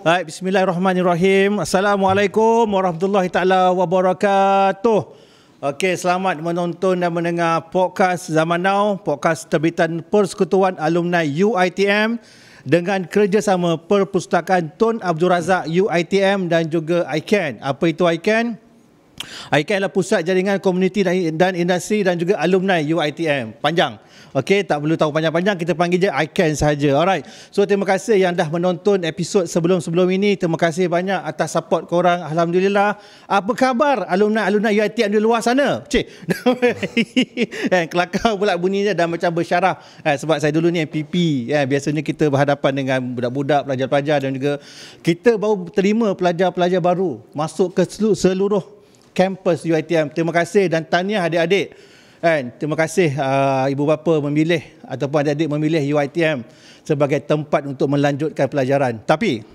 Baik, bismillahirrahmanirrahim. Assalamualaikum warahmatullahi taala wabarakatuh. Okey, selamat menonton dan mendengar podcast Zaman Now, podcast terbitan Persekutuan Alumni UiTM dengan kerjasama Perpustakaan Tun Abdul Razak UiTM dan juga ICAN. Apa itu ICAN? ICAN adalah pusat jaringan komuniti dan industri dan juga alumni UiTM. Panjang. Okey, tak perlu tahu panjang-panjang, kita panggil je ICAN sahaja. Alright. So terima kasih yang dah menonton episod sebelum-sebelum ini. Terima kasih banyak atas support korang. Alhamdulillah. Apa khabar alumni UiTM di luar sana? Cik. Kelakar pula bunyinya dah macam bersyarah. Sebab saya dulu ni MPP. Biasanya kita berhadapan dengan budak-budak, pelajar-pelajar dan juga kita baru terima pelajar-pelajar baru masuk ke seluruh kampus UiTM. Terima kasih dan tahniah adik-adik. Terima kasih ibu bapa memilih ataupun adik-adik memilih UiTM sebagai tempat untuk melanjutkan pelajaran. Tapi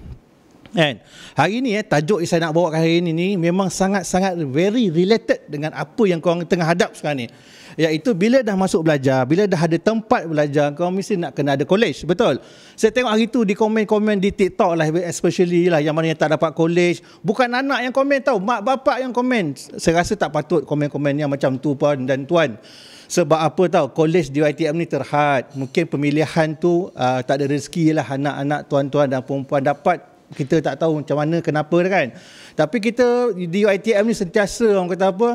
hari ini tajuk yang saya nak bawakan hari ini memang sangat-sangat very related dengan apa yang korang tengah hadap sekarang ni. Iaitu bila dah masuk belajar, bila dah ada tempat belajar, korang mesti nak kena ada college, betul? Saya tengok hari tu di komen-komen di TikTok lah, especially lah yang mana yang tak dapat college. Bukan anak yang komen tau, mak bapak yang komen. Saya rasa tak patut komen-komen yang macam tu puan dan tuan. Sebab apa tahu, college di UiTM ni terhad. Mungkin pemilihan tu tak ada rezeki lah anak-anak tuan-tuan dan perempuan dapat. Kita tak tahu macam mana, kenapa kan. Tapi kita di UiTM ni sentiasa orang kata apa,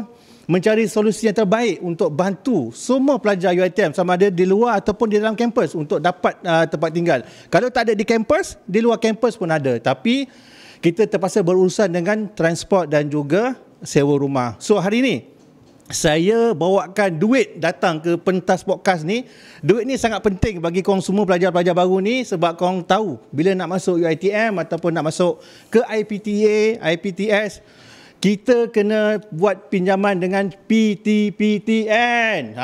mencari solusi yang terbaik untuk bantu semua pelajar UiTM sama ada di luar ataupun di dalam kampus untuk dapat tempat tinggal. Kalau tak ada di kampus, di luar kampus pun ada. Tapi kita terpaksa berurusan dengan transport dan juga sewa rumah. So hari ini saya bawakan duit datang ke pentas podcast ni. Duit ni sangat penting bagi korang semua pelajar-pelajar baru ni sebab korang tahu bila nak masuk UiTM ataupun nak masuk ke IPTA, IPTS, kita kena buat pinjaman dengan PTPTN.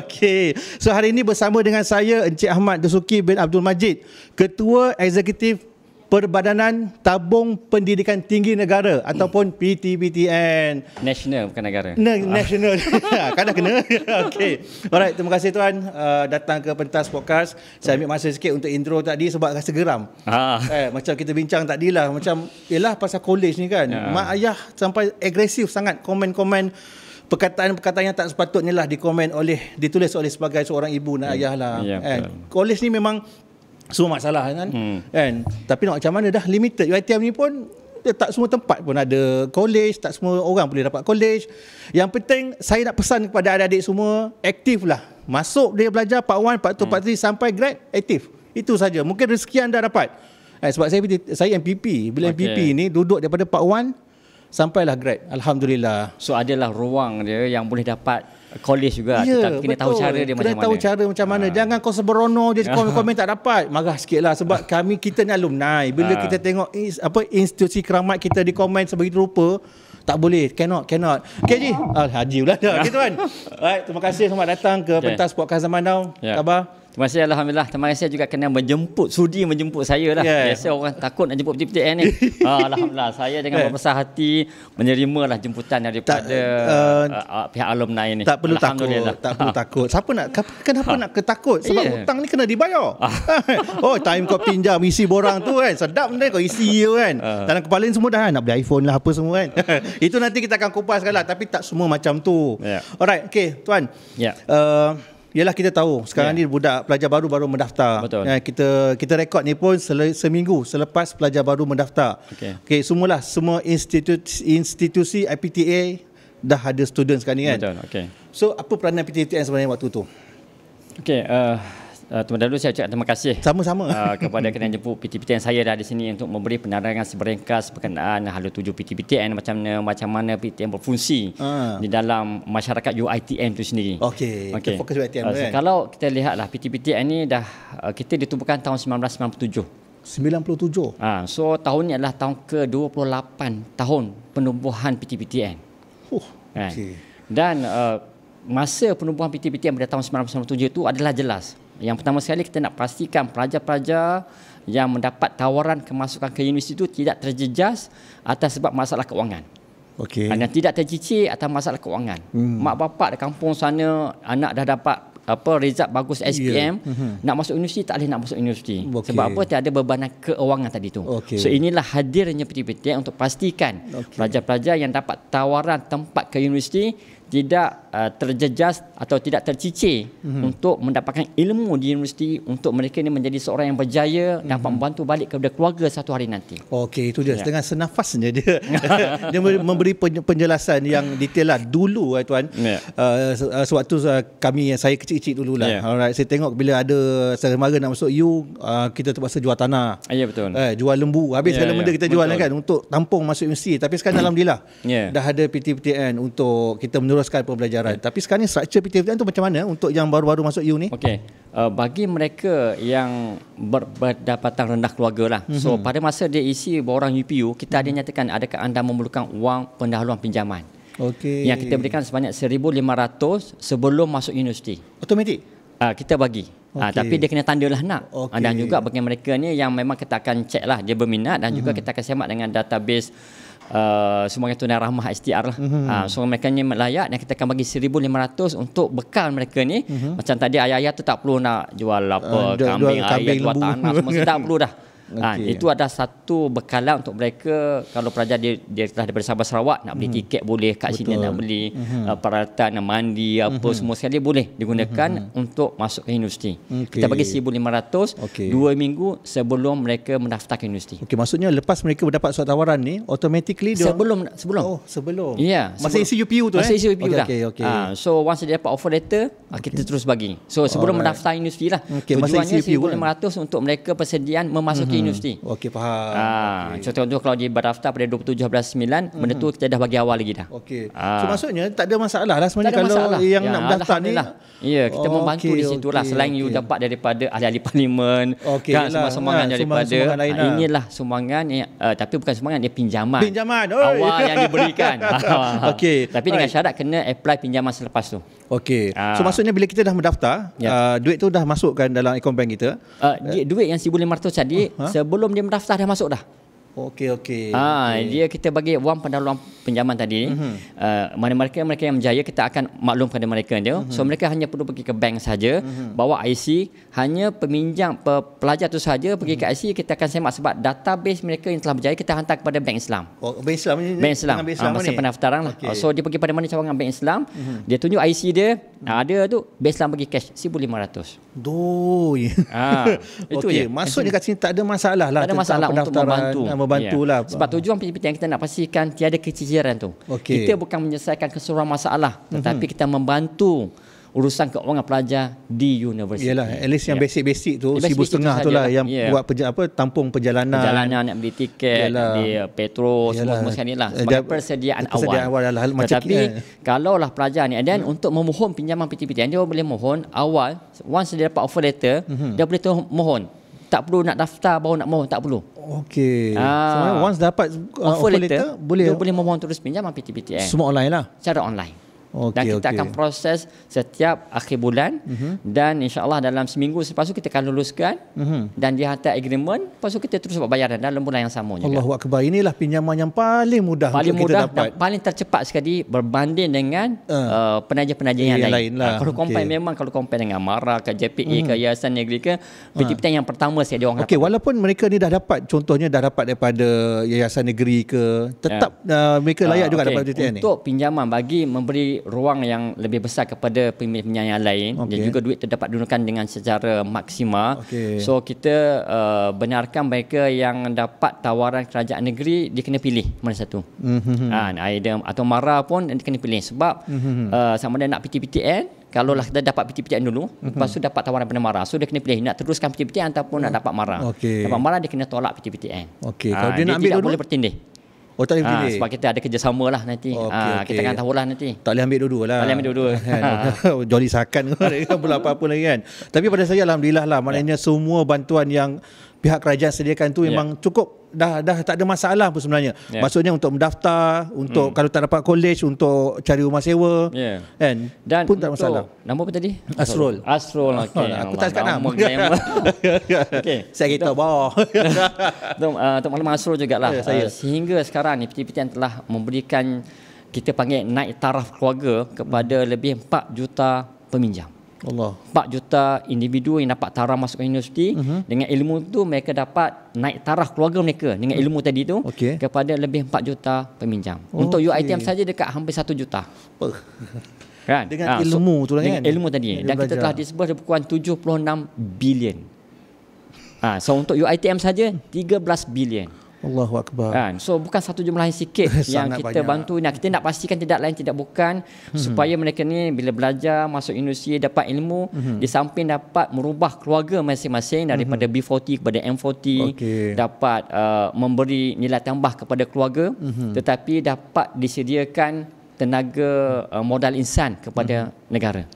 Okey. So hari ini bersama dengan saya Encik Ahmad Dasuki bin Abdul Majid, Ketua Eksekutif Perbadanan Tabung Pendidikan Tinggi Negara ataupun PTPTN. National bukan negara. National. Kan dah kena. Okey. Alright, terima kasih tuan datang ke pentas podcast. Saya ambil masa sikit untuk intro tadi sebab rasa geram. Macam kita bincang tadi lah, macam yalah pasal college ni kan. Mak ayah sampai agresif sangat komen-komen perkataan-perkataan yang tak sepatutnya lah ditulis oleh sebagai seorang ibu dan ayah lah. College ni memang semua masalah kan. Tapi nak macam mana dah limited. UiTM ni pun tak semua tempat pun ada college, tak semua orang boleh dapat college. Yang penting saya nak pesan kepada adik-adik semua, aktif lah. Masuk dia belajar part 1, part 2, part 3 sampai grade, aktif. Itu saja. Mungkin rezeki anda dapat. Sebab saya MPP. Bila MPP ni duduk daripada part 1 sampailah grade. Alhamdulillah. So adalah ruang dia yang boleh dapat college juga, tetapi kena tahu cara dia macam mana. Kena tahu cara macam mana. Jangan kau seberono je komen-komen tak dapat. Marah sikit lah sebab kita ni alumni. Bila kita tengok institusi keramat kita di komen sebegitu rupa, tak boleh, cannot. Okay Haji? Haji pula dah. Gitu kan. Alright, terima kasih selamat datang ke pentas podcast Zaman Now. Khabar? Terima kasih, Alhamdulillah. Terima kasih juga kena sudi menjemput saya lah. Biasa orang takut nak jemput PTPTN ni. Alhamdulillah, saya dengan berbesar hati menerima lah jemputan daripada pihak alumni ni. Tak perlu takut. Kenapa nak ketakut? Sebab hutang ni kena dibayar. Time kau pinjam isi borang tu kan, sedap benda kau isi tu kan. Dalam kepala ni semua dah nak beli iPhone lah apa semua kan. Itu nanti kita akan kupaskan lah. Tapi tak semua macam tu. Alright, okay tuan. Yalah, kita tahu sekarang ni budak pelajar baru mendaftar. Betul. Kita rekod ni pun seminggu selepas pelajar baru mendaftar. Okey, semua institusi IPTA dah ada student sekarang ni kan. Betul. Okey. So apa peranan PTPTN sebenarnya waktu tu? Okey, dulu saya ucapkan terima kasih sama-sama kepada kerana jemput PTPTN saya dah di sini untuk memberi penerangan seberingkas berkenaan Hala 7 PTPTN, macam mana PTPTN berfungsi di dalam masyarakat UiTM itu sendiri. Okey. Fokus UiTM kan. Kalau kita lihatlah PTPTN ni dah kita ditubuhkan tahun 1997. So tahun ni adalah tahun ke-28 tahun penubuhan PTPTN. Dan masa penubuhan PTPTN pada tahun 1997 itu adalah jelas. Yang pertama sekali kita nak pastikan pelajar-pelajar yang mendapat tawaran kemasukan ke universiti itu tidak terjejas atas sebab masalah keuangan. Dan tidak tercicir atas masalah keuangan. Mak bapak di kampung sana, anak dah dapat result bagus SPM, nak masuk universiti tak boleh nak masuk universiti. Sebab apa? Tiada bebanan keuangan tadi tu. So inilah hadirnya PTPTN untuk pastikan pelajar-pelajar yang dapat tawaran tempat ke universiti tidak terjejas atau tidak tercicir untuk mendapatkan ilmu di universiti, untuk mereka ini menjadi seorang yang berjaya, dapat membantu balik kepada keluarga satu hari nanti. Okey, itu dia. Dengan senafasnya dia dia memberi penjelasan yang detail lah. Dulu tuan, sewaktu saya kecil-kecil dululah. Alright, saya tengok bila ada saudara nak masuk U, kita terpaksa jual tanah. Ya, betul. Jual lembu. Habis segala benda kita jual kan untuk tampung masuk universiti. Tapi sekarang alhamdulillah dah ada PTPTN untuk kita meneruskan pembelajaran. Tapi sekarang ni struktur PTPTN tu macam mana untuk yang baru-baru masuk U ni? Okey. Bagi mereka yang berdapatan rendah keluarga lah. So pada masa dia isi borang UPU, kita ada nyatakan adakah anda memerlukan wang pendahuluan pinjaman. Okey. Yang kita berikan sebanyak 1,500 sebelum masuk universiti. Automatik? Kita bagi. Tapi dia kena tanda lah nak. Dan juga bagi mereka ni yang memang kita akan cek lah dia berminat, dan juga kita akan semak dengan database semua yang Tunai Rahmah STR lah. So mereka ni layak, dan kita akan bagi 1,500 untuk bekal mereka ni. Macam tadi ayah-ayah tu tak perlu nak jual kambing, ayah jual tanah semua, tak perlu dah. Itu ada satu bekalan untuk mereka. Kalau pelajar dia telah daripada Sabah Sarawak, nak beli tiket boleh kat sini, nak beli peralatan nak mandi apa semua sekali boleh digunakan untuk masuk ke universiti. Kita bagi 1,500 2 minggu sebelum mereka mendaftar ke universiti. Maksudnya lepas mereka mendapat surat tawaran ni, automatically dia sebelum. Sebelum. Ya, masa isi UPU tu. Masa isi UPU dah. So once dia dapat offer letter, kita terus bagi. So sebelum mendaftar universiti lah. Tujuannya 1,500 untuk mereka persediaan memasuki universiti. Okey, faham. Contoh kalau dia berdaftar pada 27/9, benda tu kita dah bagi awal lagi dah. Okey. So maksudnya tak ada masalah lah sebenarnya kalau masalah yang nak mendaftar ni. Ya, kita membantu di situlah. Selain you dapat daripada ahli-ahli parlimen, kan sumbangan daripada inilah sumbangan, tapi bukan sumbangan, dia pinjaman. Awal yang diberikan. Okey. Tapi dengan syarat kena apply pinjaman selepas tu. Okey. So maksudnya bila kita dah mendaftar, duit tu dah masukkan dalam akaun bank kita. Duit yang 1,500 tadi sebelum dia mendaftar dah masuk dah. Okey. Dia kita bagi wang pendahuluan pinjaman tadi. Mana mereka yang berjaya, kita akan maklum kepada mereka dia. So mereka hanya perlu pergi ke bank saja, bawa IC, hanya peminjam pelajar tu saja pergi ke IC, kita akan semak sebab database mereka yang telah berjaya kita hantar kepada Bank Islam. Bank Islam ni. Bank Islam. Masa pendaftaran lah. So dia pergi pada mana cawangan Bank Islam, dia tunjuk IC dia, ada tu Bank Islam bagi cash 1,500. Itu je. Maksudnya kat sini tak ada masalah lah. Tak ada masalah untuk membantulah. Sebab tujuan PTPTN kita nak pastikan tiada keciciran tu. Kita bukan menyelesaikan keseluruhan masalah, tetapi kita membantu urusan keuangan pelajar di universiti. Yalah, at least yang basic-basic tu 1,500 tu lah yang buat tampung perjalanan nak beli tiket, beli petrol, semua sekali lah sebagai persediaan awal. Tetapi kalaulah pelajar ni, dan untuk memohon pinjaman PTPTN, dia boleh mohon awal. Once dia dapat offer letter, dia boleh mohon. Tak perlu nak daftar baru nak mohon, tak perlu. Okey. So once dapat offer letter, dia boleh memohon terus pinjaman PTPTN. Semua online lah. Secara online. Dan kita akan proses setiap akhir bulan, dan insya-Allah dalam seminggu selepas tu kita akan luluskan, dan dia hantar agreement, lepas tu kita terus buat bayaran dalam bulan yang sama juga. Allahu akbar. Inilah pinjaman yang paling mudah untuk kita dapat. Dan paling tercepat sekali berbanding dengan penaja-penaja yang lain lah. Kalau compare dengan MARA ke JPA ke Yayasan Negeri ke PTPTN yang pertama saya dia orang. Okey, walaupun mereka ni dah dapat, contohnya dah dapat daripada Yayasan Negeri ke, tetap mereka layak juga dapat PTPTN ni. Untuk pinjaman bagi memberi ruang yang lebih besar kepada pemilih yang lain, dan juga duit dapat digunakan dengan secara maksimal. So kita benarkan mereka yang dapat tawaran kerajaan negeri, dia kena pilih mana satu. Atau MARA pun dia kena pilih sebab sama ada nak PTPTN. Kalau lah kita dapat PTPTN dulu, lepas tu dapat tawaran daripada MARA, so dia kena pilih nak teruskan PTPTN ataupun nak dapat MARA. Dapat MARA dia kena tolak PTPTN. Kalau dia nak ambil tidak dulu, boleh bertindih. Tak boleh pilih. Sebab kita ada kerjasama lah nanti. Kita akan tahulah nanti. Tak boleh ambil dua-dua lah. Tak boleh ambil dua-dua. Joli sakan pula apa-apa lagi kan. Tapi pada saya alhamdulillah lah, maknanya semua bantuan yang pihak kerajaan sediakan tu memang cukup, dah tak ada masalah pun sebenarnya. Maksudnya untuk mendaftar, untuk kalau tak dapat college, untuk cari rumah sewa, kan, dan pun tak masalah. Nama apa tadi? Asrul. Okey. Aku tak cakap nama. Okey. Saya kata bawah. Untuk maklumat Asrul jugalah. Sehingga sekarang ni PTPTN telah memberikan, kita panggil naik taraf keluarga kepada lebih 4 juta peminjam. Allah. 4 juta individu yang dapat taraf masuk ke universiti. Dengan ilmu tu mereka dapat naik taraf keluarga mereka dengan ilmu tadi tu kepada lebih 4 juta peminjam. Untuk UiTM saja dekat hampir 1 juta. Kan? Dengan ilmu tu lah kan. Dengan ilmu tadi. Dan kita telah disburse lebih kurang 76 bilion. So untuk UiTM saja 13 bilion. Allahu Akbar. Kan? So bukan satu jumlah yang sikit yang kita bantu. Nah, kita nak pastikan tidak lain tidak bukan supaya mereka ni bila belajar masuk universiti dapat ilmu, di samping dapat merubah keluarga masing-masing daripada B40 kepada M40, dapat memberi nilai tambah kepada keluarga, tetapi dapat disediakan tenaga modal insan kepada negara.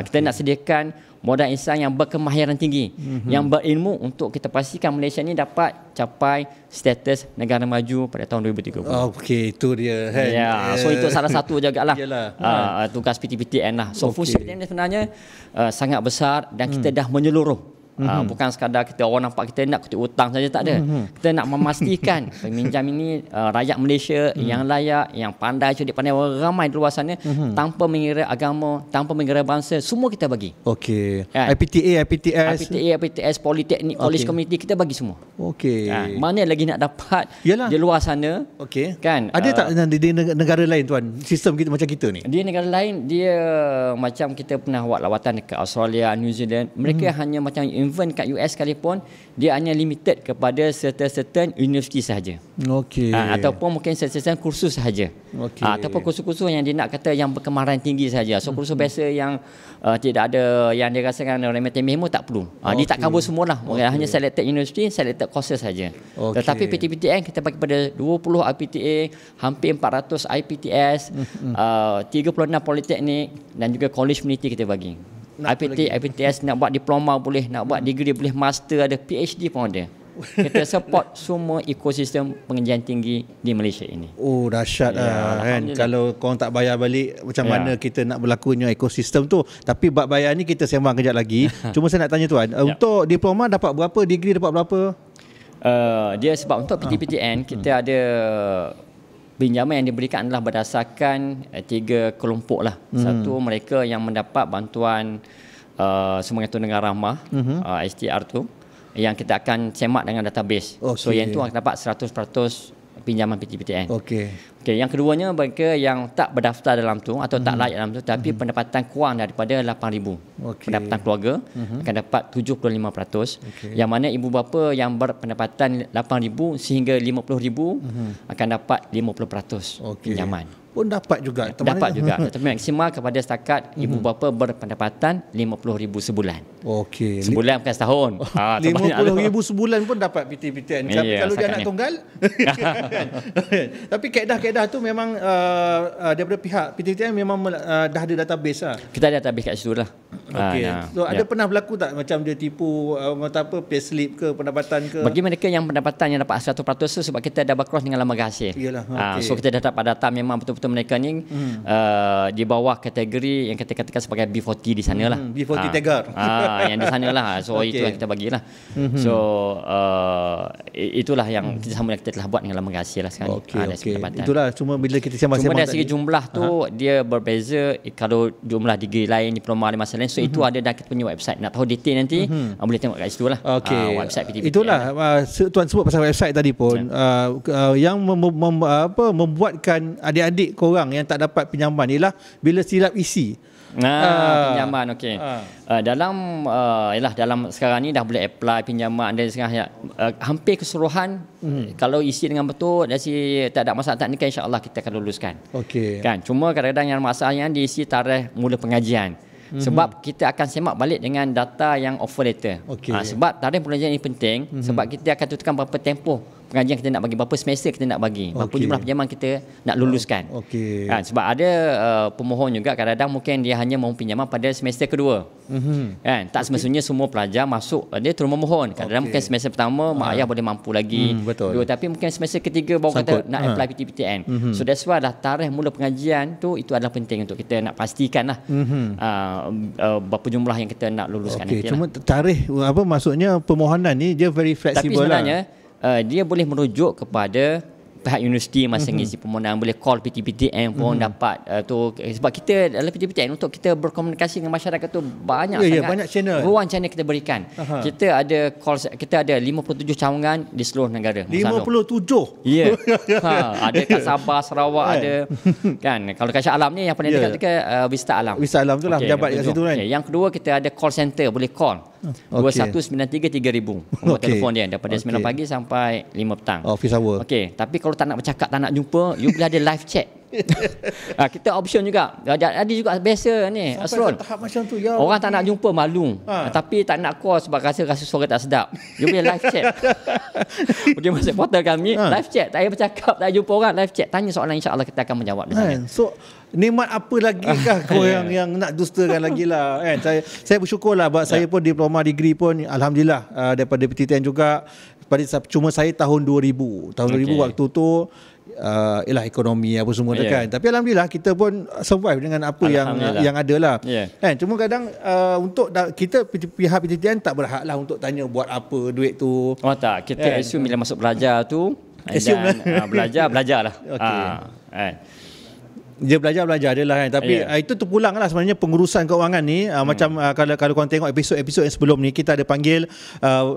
Kita nak sediakan modal insan yang berkemahiran tinggi, yang berilmu untuk kita pastikan Malaysia ni dapat capai status negara maju pada tahun 2030. Okey, itu dia kan. Ya, so itu salah satu jagalah tugas PTPTN lah. So fungsi PTPTN sebenarnya sangat besar dan kita dah menyeluruh. Bukan sekadar kita orang nampak kita nak kutip hutang saja, tak ada. Kita nak memastikan peminjam ini rakyat Malaysia yang layak, yang pandai, cerdik pandai, ramai di luar sana, tanpa mengira agama, tanpa mengira bangsa, semua kita bagi. Okey. IPTA, IPTS, Politeknik, College Community, kita bagi semua. Okey. Mana lagi nak dapat di luar sana? Kan? Ada tak di negara lain tuan, sistem kita macam kita ni? Di negara lain dia macam kita pernah buat lawatan dekat Australia, New Zealand, mereka hanya macam even kat US sekalipun dia hanya limited kepada certain universiti sahaja. Ataupun mungkin certain kursus sahaja. Ataupun kursus-kursus yang dia nak kata yang berkemahiran tinggi sahaja. So kursus biasa yang tidak ada yang dia rasakan remeh-temeh tak perlu. Dia tak cover semualah. Hanya selected university, selected courses saja. Tetapi PTPTN kita bagi pada 20 IPTA, hampir 400 IPTS, 36 politeknik dan juga college community kita bagi. IPTS nak buat diploma boleh, nak buat degree boleh, master ada, PhD pun ada. Kita support semua ekosistem pengajian tinggi di Malaysia ini. Oh, dahsyat kan. Kalau korang tak bayar balik, macam mana kita nak berlakunya ekosistem tu. Tapi bab bayar ni kita sembang kejap lagi. Cuma saya nak tanya tuan, untuk diploma dapat berapa, degree dapat berapa? Dia sebab untuk PTPTN kita ada pinjaman yang diberikan adalah berdasarkan 3 kelompok lah. Satu, mereka yang mendapat bantuan Sumbangan Tunai Negara Rahmah, STR tu, yang kita akan semak dengan database. So yang tu akan dapat 100% pinjaman PTPTN. Yang keduanya mereka yang tak berdaftar dalam tu atau tak layak dalam tu tapi pendapatan kurang daripada 8,000. Pendapatan keluarga akan dapat 75%. Yang mana ibu bapa yang berpendapatan 8,000 sehingga 50,000 akan dapat 50% pinjaman. Pun dapat juga. Dapat juga. Tetapi maksimal kepada setakat ibu bapa berpendapatan 50,000 sebulan. Sebulan bukan setahun. 50,000 sebulan pun dapat PTPTN. Kalau dia anak tunggal. Tapi kaedah tu memang daripada pihak PTPTN memang dah ada database lah. Kita ada database kat situ lah. So ada pernah berlaku tak macam dia tipu payslip ke, pendapatan ke? Bagi mereka yang pendapatan yang dapat 100% tu sebab kita dah bercross dengan lembaga hasil. So kita dah dapat data memang betul-betul mereka ni di bawah kategori yang kita katakan sebagai B40 di sana lah. B40 Tegar. Yang di sana lah. So itu yang kita bagilah. So itulah yang kerjasama yang kita telah buat dengan lembaga hasil lah sekarang. Itulah, cuma bila kita sembang dari segi jumlah tu dia berbeza. Kalau jumlah degree lain, diploma lain, masa lain, so itu ada dah kita punya website. Nak tahu detail nanti boleh tengok kat situ lah. Website PTPTN. Itulah tuan sebut pasal website tadi pun, yang membuatkan adik-adik korang yang tak dapat pinjaman ialah bila silap isi pinjaman. Dalam sekarang ni dah boleh apply pinjaman dan sekarang hampir keseluruhan kalau isi dengan betul dan tak ada masalah teknikal, insya-Allah kita akan luluskan. Kan, cuma kadang-kadang yang masalahnya diisi tarikh mula pengajian. Sebab kita akan semak balik dengan data yang offer letter. Sebab tarikh pengajian ini penting sebab kita akan tentukan berapa tempoh pengajian kita nak bagi, berapa semester kita nak bagi, berapa jumlah pinjaman kita nak luluskan. Kan, sebab ada pemohon juga kadang-kadang mungkin dia hanya mahu pinjaman pada semester kedua. Kan, tak semestinya semua pelajar masuk dia terus memohon. Kadang-kadang mungkin semester pertama mak ayah boleh mampu lagi. Dua, tapi mungkin semester ketiga baru kata nak apply PTPTN. So that's why tarikh mula pengajian tu itu adalah penting untuk kita nak pastikan lah berapa jumlah yang kita nak luluskan nanti. Cuma tarikh maksudnya permohonan ni dia very flexible. Tapi sebenarnya dia boleh merujuk kepada pihak universiti masa ngisi permohonan boleh call PTPTN pun dapat sebab kita dalam PTPTN untuk kita berkomunikasi dengan masyarakat tu banyak sangat banyak channel. ruang channel kita berikan. Kita ada call, kita ada 57 cawangan di seluruh negara. 57. Ya. Ada kat Sabah, Sarawak ada kan. Kalau kat Shah Alam ni yang paling dekat tu ke Wisata Alam. Wisata Alam tu lah pejabat kat situ kan. Yang kedua kita ada call center, boleh call. 2193 3000 nombor telefon dia daripada 9 pagi sampai 5 petang. Office hour. Okey, tapi kalau tak nak bercakap, tak nak jumpa, you boleh ada live chat. Kita option juga. Ada juga biasa ni Asrul. Tahap macam tu ya. Orang tak nak jumpa malu. Tapi tak nak call sebab rasa suara tak sedap. You boleh live chat. Pergi masuk portal kami, live chat, tak payah bercakap, tak payah jumpa orang, live chat. Tanya soalan, insya-Allah kita akan menjawab di sana. So nikmat apa lagi kah kau yang nak dustakan lagi lah kan. Saya bersyukurlah sebab saya pun diploma degree pun alhamdulillah daripada PTTN juga. Cuma saya tahun 2000 waktu tu ialah ekonomi apa semua kan. Tapi alhamdulillah kita pun survive dengan apa yang ada lah. Kan, cuma kadang untuk kita pihak PTTN tak berhak lah untuk tanya buat apa duit tu. Oh tak, kita assume bila masuk belajar tu belajar lah. Dia belajar dia lah kan. Tapi itu terpulang lah sebenarnya pengurusan keuangan ni. Macam kalau korang tengok episod yang sebelum ni, kita ada panggil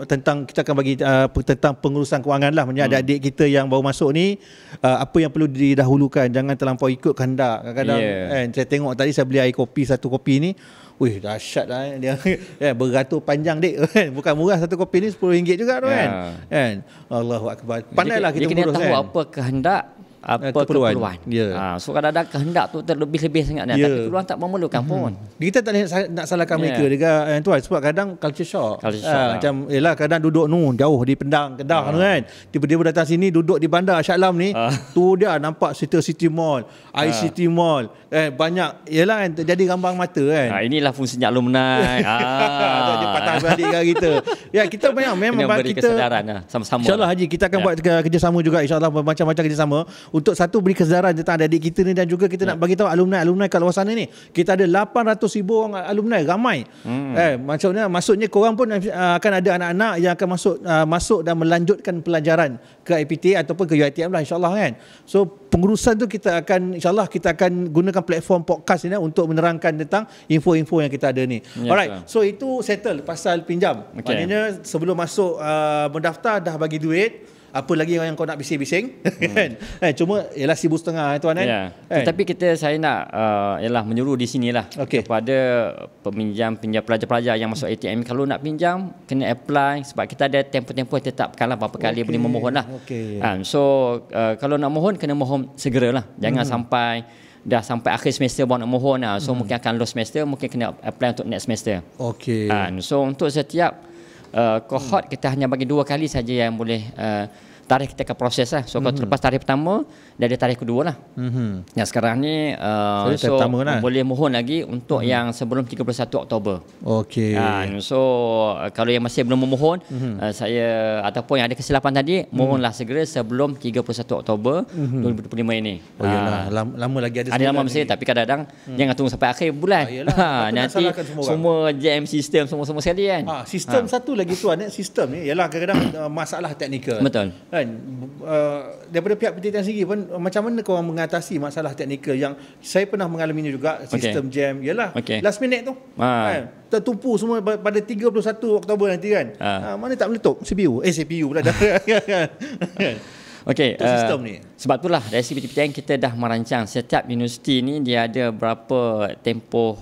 tentang, kita akan bagi tentang pengurusan keuangan lah. Maksudnya adik-adik kita yang baru masuk ni, apa yang perlu didahulukan, jangan terlampau ikut kehendak. Kadang-kadang kan, saya tengok tadi saya beli air kopi, satu kopi ni, wih dahsyat lah dia. Beratur panjang dik kan. Bukan murah, satu kopi ni RM10 juga tu kan. Allahu akbar. Pandailah kita kena tahu kan. Apa kehendak, apa keperluan. So kadang-kadang kehendak tu terlebih-lebih sangat tapi keperluan tak memerlukan pun. Kita tak nak salahkan mereka juga tuan, sebab kadang culture shock. Macam yalah, kadang duduk jauh di Pendang, Kedah kan. Tiba-tiba datang sini duduk di bandar Shah Alam ni, tu dia nampak City Mall, ICT Mall, banyak yalah kan, terjadi gambang mata kan. Inilah fungsinya alumni. Dia patah balik kan kita. Ya, kita memang beri kita kesedaran lah, sama-sama. InsyaAllah Haji, kita akan buat kerjasama juga, insyaAllah macam-macam kerjasama untuk satu beri kesedaran tentang adik kita ni, dan juga kita nak bagi tahu alumni kat luar sana ni. Kita ada 800,000 orang alumni, ramai. Maksudnya korang pun akan ada anak-anak yang akan masuk dan melanjutkan pelajaran ke IPTA ataupun ke UiTM lah, insyaAllah kan. So pengurusan tu kita akan, insyaAllah kita akan gunakan platform podcast ni untuk menerangkan tentang info-info yang kita ada ni. Alright, so itu settle pasal pinjam. Maknanya sebelum masuk mendaftar dah bagi duit. Apa lagi yang kau nak bising-bising? Cuma ialah RM1,500 tuan kan. Tapi saya nak menyuruh di sinilah kepada peminjam pelajar-pelajar yang masuk ATM, kalau nak pinjam kena apply, sebab kita ada tempoh-tempoh tetapkanlah berapa kali boleh memohon lah. So kalau nak mohon kena mohon segeralah. Jangan sampai dah sampai akhir semester baru nak mohon lah. So mungkin akan lost semester, mungkin kena apply untuk next semester. So untuk setiap cohort kita hanya bagi 2 kali saja yang boleh tarikh kita akan proses lah. So kalau terlepas tarikh pertama, dia ada tarikh kedua lah. Yang sekarang ni boleh mohon lagi untuk yang sebelum 31 Oktober. So kalau yang masih belum memohon, saya ataupun yang ada kesilapan tadi, mohonlah segera sebelum 31 Oktober 2025 ini. Lama lagi ada lama mesti, tapi kadang-kadang jangan tunggu sampai akhir bulan. Nanti semua jam sistem semua sekali kan. Sistem satu lagi tuan, sistem ni ialah kadang-kadang masalah teknikal. Betul. Daripada pihak PTTN sendiri pun, macam mana korang mengatasi masalah teknikal yang saya pernah mengalaminya juga, sistem jam ialah last minute tu tertumpu semua pada 31 Oktober nanti kan. Mana tak meletup CPU pula dah. Sistem ni. Sebab itulah dari PTTN kita dah merancang setiap universiti ni dia ada berapa tempoh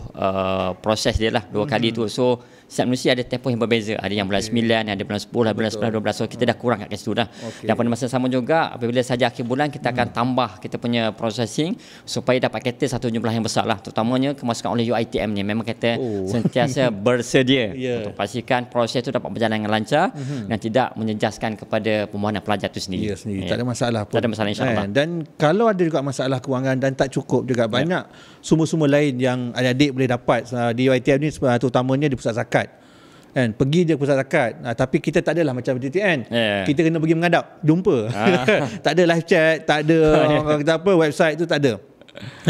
proses dia lah 2 kali tu. So setiap universiti ada tempoh yang berbeza. Ada yang bulan 9, ada bulan 10, ada bulan 11, 12. So kita dah kurang kat situ dah. Dan pada masa sama juga, apabila saja akhir bulan, kita akan tambah kita punya processing supaya dapat kata satu jumlah yang besar lah. Terutamanya kemasukan oleh UiTM ni. Memang kita sentiasa bersedia untuk pastikan proses itu dapat berjalan dengan lancar dan tidak menjejaskan kepada permohonan pelajar itu sendiri. Tak ada masalah pun. Tak ada masalah, insyaAllah. Dan kalau ada juga masalah kewangan dan tak cukup juga, banyak sumber-sumber lain yang adik-adik boleh dapat di UiTM ni, terutamanya di pusat zakat. Pergi je pusat zakat, tapi kita tak adalah macam PTTN. Kita kena pergi menghadap, jumpa. Tak ada live chat, tak ada kata apa, website tu tak ada.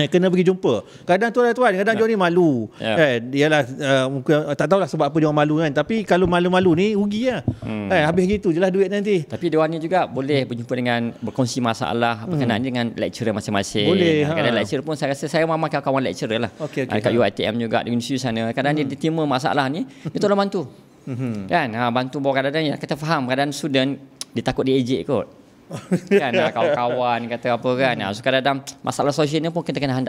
Kena pergi jumpa. Kadang tuan, kadang dia ni malu. Yalah, mungkin tak tahulah sebab apa dia orang malu kan. Tapi kalau malu-malu ni rugi lah. Habis gitu je lah duit nanti. Tapi dia orang ni juga boleh berjumpa dengan, berkongsi masalah berkenaan dengan lecturer masing-masing. Boleh. Kadang lecturer pun saya rasa saya memang kawan lecturer lah. Kat UiTM juga di universiti sana. Kadang dia terima masalah ni, dia tolong bantu. Kan, bantu bawa kadang-kadang kita faham kadang student dia takut dia ejek kot. Kan kawan-kawan kata apa kan. So kadang-kadang masalah sosial ni pun kita kena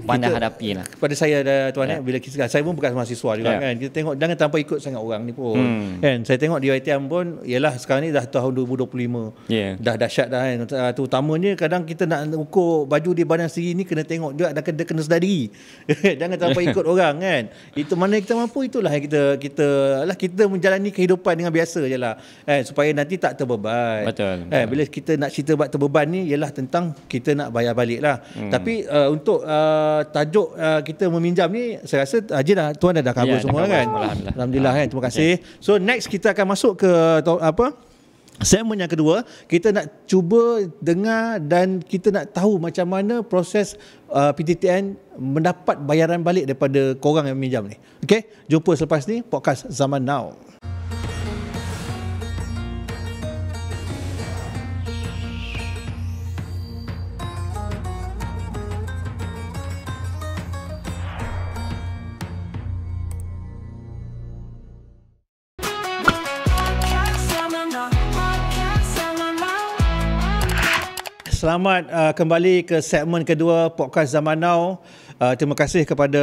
pandai hadapi lah. Kepada saya tuan bila saya pun bekas mahasiswa juga kan. Kita tengok jangan tanpa ikut sangat orang ni pun. Kan saya tengok di UiTM pun ialah sekarang ni dah tahun 2025. Dah dahsyat dah kan. Terutamanya kadang kita nak ukur baju di badan sendiri ni kena tengok juga dah kena sedar diri. Jangan tanpa ikut orang kan. Itu mana kita mampu itulah yang kita menjalani kehidupan dengan biasa jelah. Supaya nanti tak terbeban. Betul. Bila kita nak cerita buat terbeban ni ialah tentang kita nak bayar balik lah. Tapi untuk tajuk kita meminjam ni saya rasa tuan dah cover semua kan. Alhamdulillah kan. Terima kasih. So next kita akan masuk ke segmen yang kedua. Kita nak cuba dengar dan kita nak tahu macam mana proses PTTN mendapat bayaran balik daripada korang yang meminjam ni. Okay, jumpa selepas ni podcast Zaman Now. Selamat kembali ke segmen kedua podcast Zaman Now. Terima kasih kepada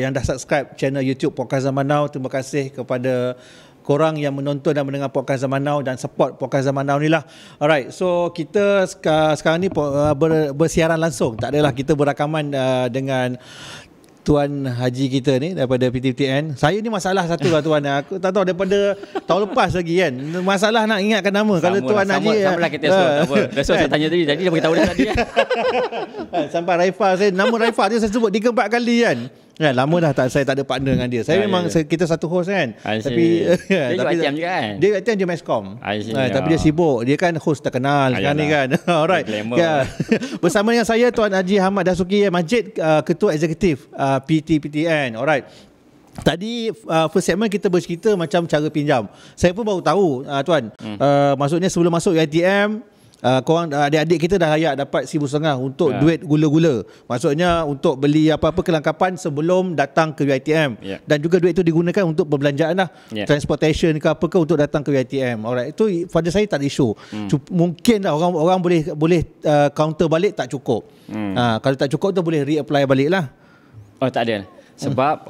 yang dah subscribe channel YouTube Podcast Zaman Now. Terima kasih kepada korang yang menonton dan mendengar Podcast Zaman Now dan support Podcast Zaman Now ni lah. Alright, so kita sekarang ni bersiaran langsung. Tak adalah kita berakaman dengan Tuan Haji kita ni daripada PTTN. Saya ni masalah satu lah tuan. Aku tak tahu daripada tahun lepas lagi kan. Masalah nak ingatkan nama. Kalau Tuan Haji sama lah kita sebut. Besok saya tanya tadi dia beritahu dah tadi. Sampai Raifah nama Raifah dia saya sebut 3-4 kali kan. Ya, lama dah saya tak ada partner dengan dia. Saya memang kita satu host kan. Tapi dia UiTM juga kan. Dia UiTM dia Meskom. Tapi dia sibuk. Dia kan host terkenal sekarang ni kan. Alright. Bersama dengan saya Tuan Haji Ahmad Dasuki Majid, Ketua Eksekutif PTPTN. Alright. Tadi first segment kita bercerita macam cara pinjam. Saya pun baru tahu tuan. Maksudnya sebelum masuk UiTM korang adik-adik kita dah layak dapat RM1,500 untuk duit gula-gula. Maksudnya untuk beli apa-apa kelengkapan sebelum datang ke UiTM. Dan juga duit itu digunakan untuk perbelanjaan lah. Transportation ke apa ke untuk datang ke UiTM. Alright, itu pada saya tak ada isu. Mungkin lah orang boleh counter balik tak cukup. Kalau tak cukup tu boleh reapply balik lah. Oh tak ada. Sebab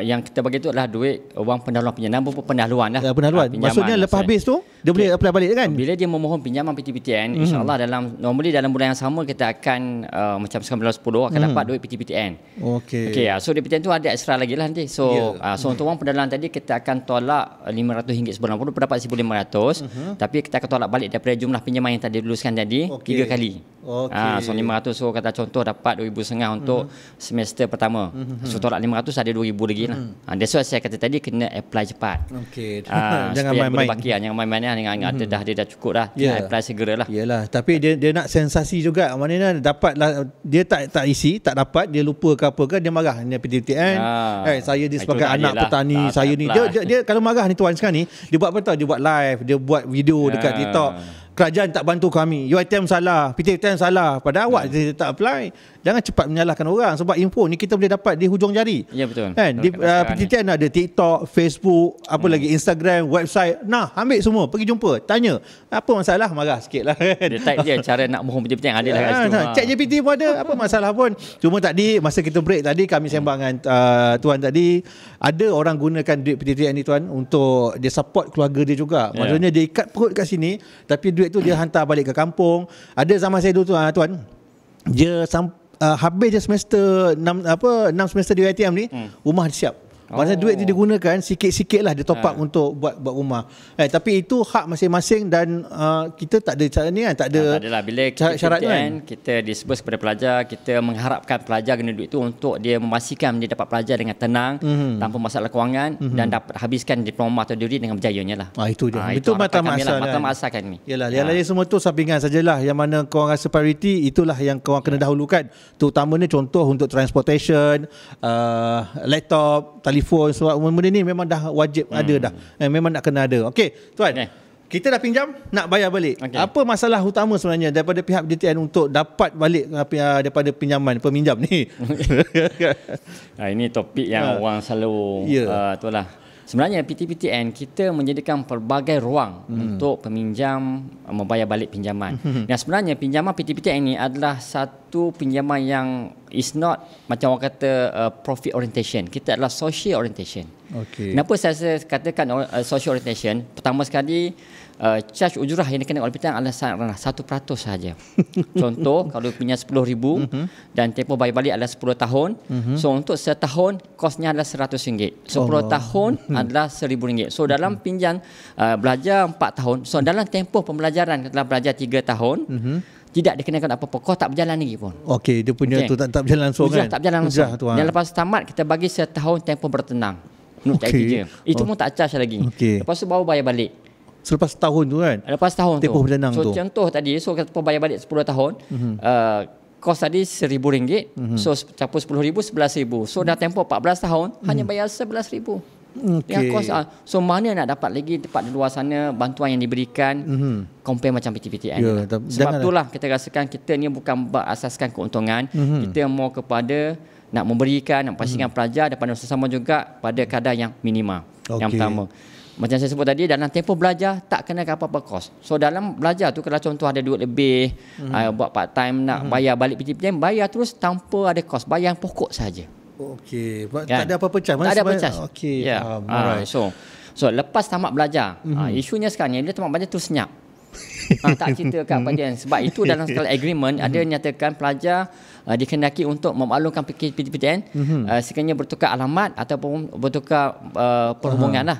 yang kita bagi tu adalah duit wang pendahuluan pinjaman, pendahuluan lah. Pendahuluan. Maksudnya lepas habis tu dia boleh apply balik kan? Bila dia memohon pinjaman PTPTN, insya-Allah normally dalam bulan yang sama kita akan macam sekarang bulan 10 akan dapat duit PTPTN. Okey. So duit PTPTN tu ada extra lagi lah nanti. So so untuk wang pendahuluan tadi kita akan tolak RM500 sebulan pun dapat RM1,500. Tapi kita akan tolak balik daripada jumlah pinjaman yang tadi luluskan tadi 3 kali. So 500, so kata contoh dapat RM2,500 untuk semester pertama. So tolak 500 ada RM2,000 lagi lah. That's why saya kata tadi kena apply cepat. Jangan main-main. Jangan main-main dengan dia dah cukup dah. Apply segera lah. Yalah, tapi dia nak sensasi juga. Maknanya dapat lah, dia tak isi, tak dapat, dia lupa ke apa ke, dia marah dengan PTTN. Saya dia sebagai anak petani, saya ni. Dia kalau marah ni tuan sekarang ni, dia buat apa tahu? Dia buat live, dia buat video dekat TikTok. Kerajaan tak bantu kami, UiTM salah, PTTN salah. Padahal awak dia tak apply. Jangan cepat menyalahkan orang sebab info ni kita boleh dapat di hujung jari. Ya betul. Kan? Di PTTN ada TikTok, Facebook, apa lagi Instagram, website. Nah, ambil semua, pergi jumpa, tanya. Apa masalah? Marah sikitlah kan. Dia type je cara nak mohon PTTN ada lah kat situ. ChatGPT pun ada, apa masalah pun. Cuma tadi masa kita break tadi kami sembang dengan tuan tadi, ada orang gunakan duit PTTN ni tuan untuk dia support keluarga dia juga. Maksudnya dia ikat perut kat sini tapi duit tu dia hantar balik ke kampung. Ada zaman saya dulu tuan, dia habis je semester 6 semester di UiTM ni, rumah dia siap. Maksudnya duit tu digunakan sikit-sikit lah, dia top up untuk buat rumah. Tapi itu hak masing-masing dan kita tak ada cara ni kan, tak ada adalah bila syarat kan, kita disebut kepada pelajar, kita mengharapkan pelajar guna duit tu untuk dia memastikan dia dapat pelajar dengan tenang, tanpa masalah kewangan, dan dapat habiskan diploma atau degree dengan berjayanya lah. Itu je. Itu mata-mata kan ni. Yalah, yang lain semua tu sampingan sajalah. Yang mana korang rasa priority, itulah yang korang kena dahulukan. Terutamanya contoh untuk transportation, laptop, telefon, semua benda ni memang dah wajib ada dah. Memang nak kena ada. Okey, tuan. Kita dah pinjam, nak bayar balik. Apa masalah utama sebenarnya daripada pihak PTTN untuk dapat balik daripada peminjam ni? Ini topik yang orang selalu itulah. Sebenarnya PTPTN kita menjadikan pelbagai ruang untuk peminjam membayar balik pinjaman. Dan sebenarnya pinjaman PTPTN ini adalah satu pinjaman yang is not macam orang kata profit orientation. Kita adalah social orientation. Kenapa saya katakan social orientation? Pertama sekali, charge ujrah yang dikenakan oleh PTTN adalah 1% sahaja. Contoh, kalau punya 10,000 dan tempoh bayar balik adalah 10 tahun. So untuk setahun kosnya adalah RM100. 10 tahun adalah RM1,000. So dalam pinjam belajar 4 tahun, so dalam tempoh pembelajaran telah belajar 3 tahun, tidak dikenakan apa-apa, kos tak berjalan lagi pun. Dia punya tu tak berjalan langsung kan. Tak berjalan langsung. Dan lepas tamat kita bagi setahun tempoh bertenang. Itu pun tak charge lagi. Lepas tu baru bayar balik. Selepas tahun tu kan? Lepas tahun tempoh bertenang tu. So contoh tadi, kita bayar balik 10 tahun, kos tadi RM1,000, so campur 10,000, 11,000. So dah tempoh 14 tahun, hanya bayar 11,000. Yang kos, so mana nak dapat lagi tempat di luar sana bantuan yang diberikan compare macam PTPTN. Sebab itulah kita rasakan kita ni bukan berasaskan keuntungan, kita mau kepada nak memberikan, nak pastikan pelajar daripada sesama juga pada kadar yang minima. Yang pertama, macam saya sebut tadi, dalam tempoh belajar tak kena apa-apa kos. So dalam belajar tu, kalau contoh ada duit lebih, buat part time, nak bayar balik PTPTN, bayar terus tanpa ada kos, bayar yang pokok saja. Tak ada apa-apa charge. Tak ada apa charge. So lepas tamat belajar, isunya sekarang ni dia tamat belajar terus senyap. Tak cerita kat bahagian. Sebab itu dalam skala agreement ada nyatakan pelajar dikehendaki untuk memaklumkan PTPTN sekiranya bertukar alamat ataupun bertukar perhubungan lah.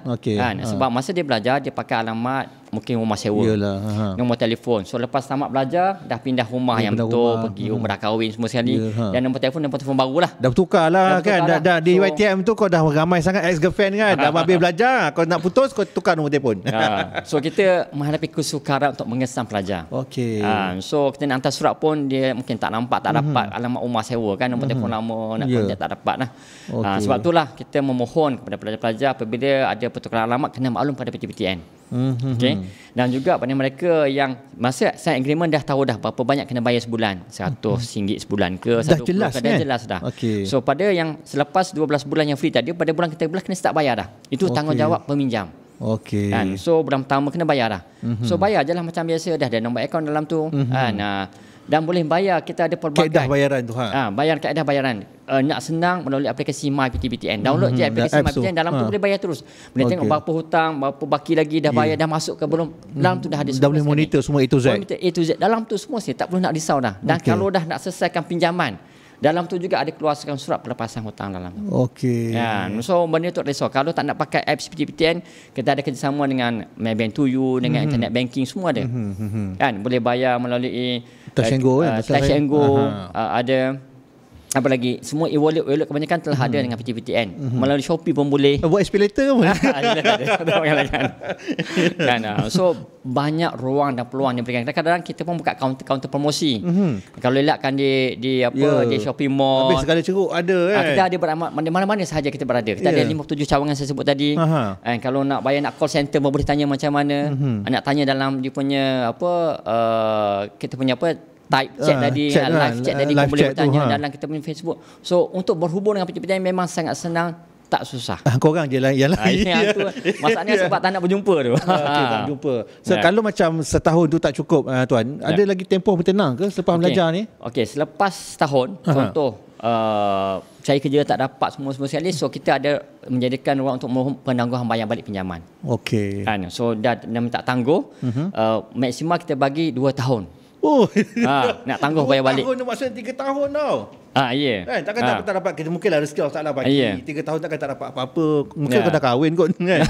Sebab masa dia belajar, dia pakai alamat mungkin rumah sewa, nombor telefon. So lepas tamat belajar dah pindah rumah yang betul, pergi rumah, dah kahwin semua sekali, dan nombor telefon baru lah. Dah bertukar lah kan. Dah di YTM tu kau dah ramai sangat ex-girlfriend kan. Dah habis belajar, kau nak putus kau tukar nombor telefon. So kita menghadapi kesukaran untuk mengesan pelajar. So kita nak hantar surat pun dia mungkin tak nampak, tak dapat alamat rumah sewa kan, nombor telefon lama, nak kontak tak dapat lah. Sebab itulah kita memohon kepada pelajar-pelajar apabila ada pertukaran alamat kena maklum pada PTPTN. Dan juga pada mereka yang masa sign agreement dah tahu dah berapa banyak kena bayar sebulan, RM100 sebulan ke, dah jelas ke, dah jelas dah. So pada yang selepas 12 bulan yang free tadi, pada bulan ketiga kena start bayar dah. Itu tanggungjawab peminjam. So bulan pertama kena bayar dah. So bayar je lah macam biasa, dah ada nombor akaun dalam tu. Dan boleh bayar, kita ada pelbagai kaedah bayaran tu. Bayar kaedah bayaran. Nak senang melalui aplikasi My PTPTN. Download je aplikasi My PTPTN, dalam tu boleh bayar terus. Boleh tengok berapa hutang, berapa baki lagi dah bayar, dah masuk ke belum. Dalam tu dah ada semua. Dah boleh monitor semua A to Z. A to Z. Dalam tu semua tak perlu nak risau dah. Dan kalau dah nak selesaikan pinjaman, dalam tu juga ada keluarkan surat pelepasan hutang dalam. So benda tu risau. Kalau tak nak pakai apps PTPTN, kita ada kerjasama dengan Maybank to You, dengan internet banking, semua ada. Kan boleh bayar melalui Touch and Go kan. Touch and Go, ada apa lagi, semua e-wallet kebanyakan telah ada dengan PTPTN. Melalui Shopee pun boleh. Buat SPay later pun. So banyak ruang dan peluang yang diberikan. Kadang-kadang kita pun buka kaunter promosi. Kalau elakkan di di Shopee Mall, habis segala ceruk ada kan. Kita ada mana-mana sahaja kita berada. Kita ada 57 cawangan saya sebut tadi. Kalau nak bayar, nak call center pun boleh tanya macam mana. Nak tanya dalam dia punya kita punya type chat tadi, live chat tadi, kau boleh bertanya dalam kita punya Facebook. So untuk berhubung dengan PTPTN memang sangat senang, tak susah. Korang je lah yang lain. Tu masalahnya sebab tak nak berjumpa tu. Tak berjumpa. So kalau macam setahun tu tak cukup tuan, ada lagi tempoh bertenang ke selepas belajar ni? Selepas setahun, contoh cari kerja tak dapat semua sekali, so kita ada menjadikan ruang untuk penangguhan bayar balik pinjaman. So dah minta tangguh, maksimal kita bagi 2 tahun. Oh. Nak tangguh bayar balik. 2 tahun tu maksudnya 3 tahun tau. Ya. Kan takkan tak dapat, kita mungkinlah rezeki Allah Taala bagi. 3 tahun takkan tak dapat apa-apa. Mungkin kau dah kahwin kot kan.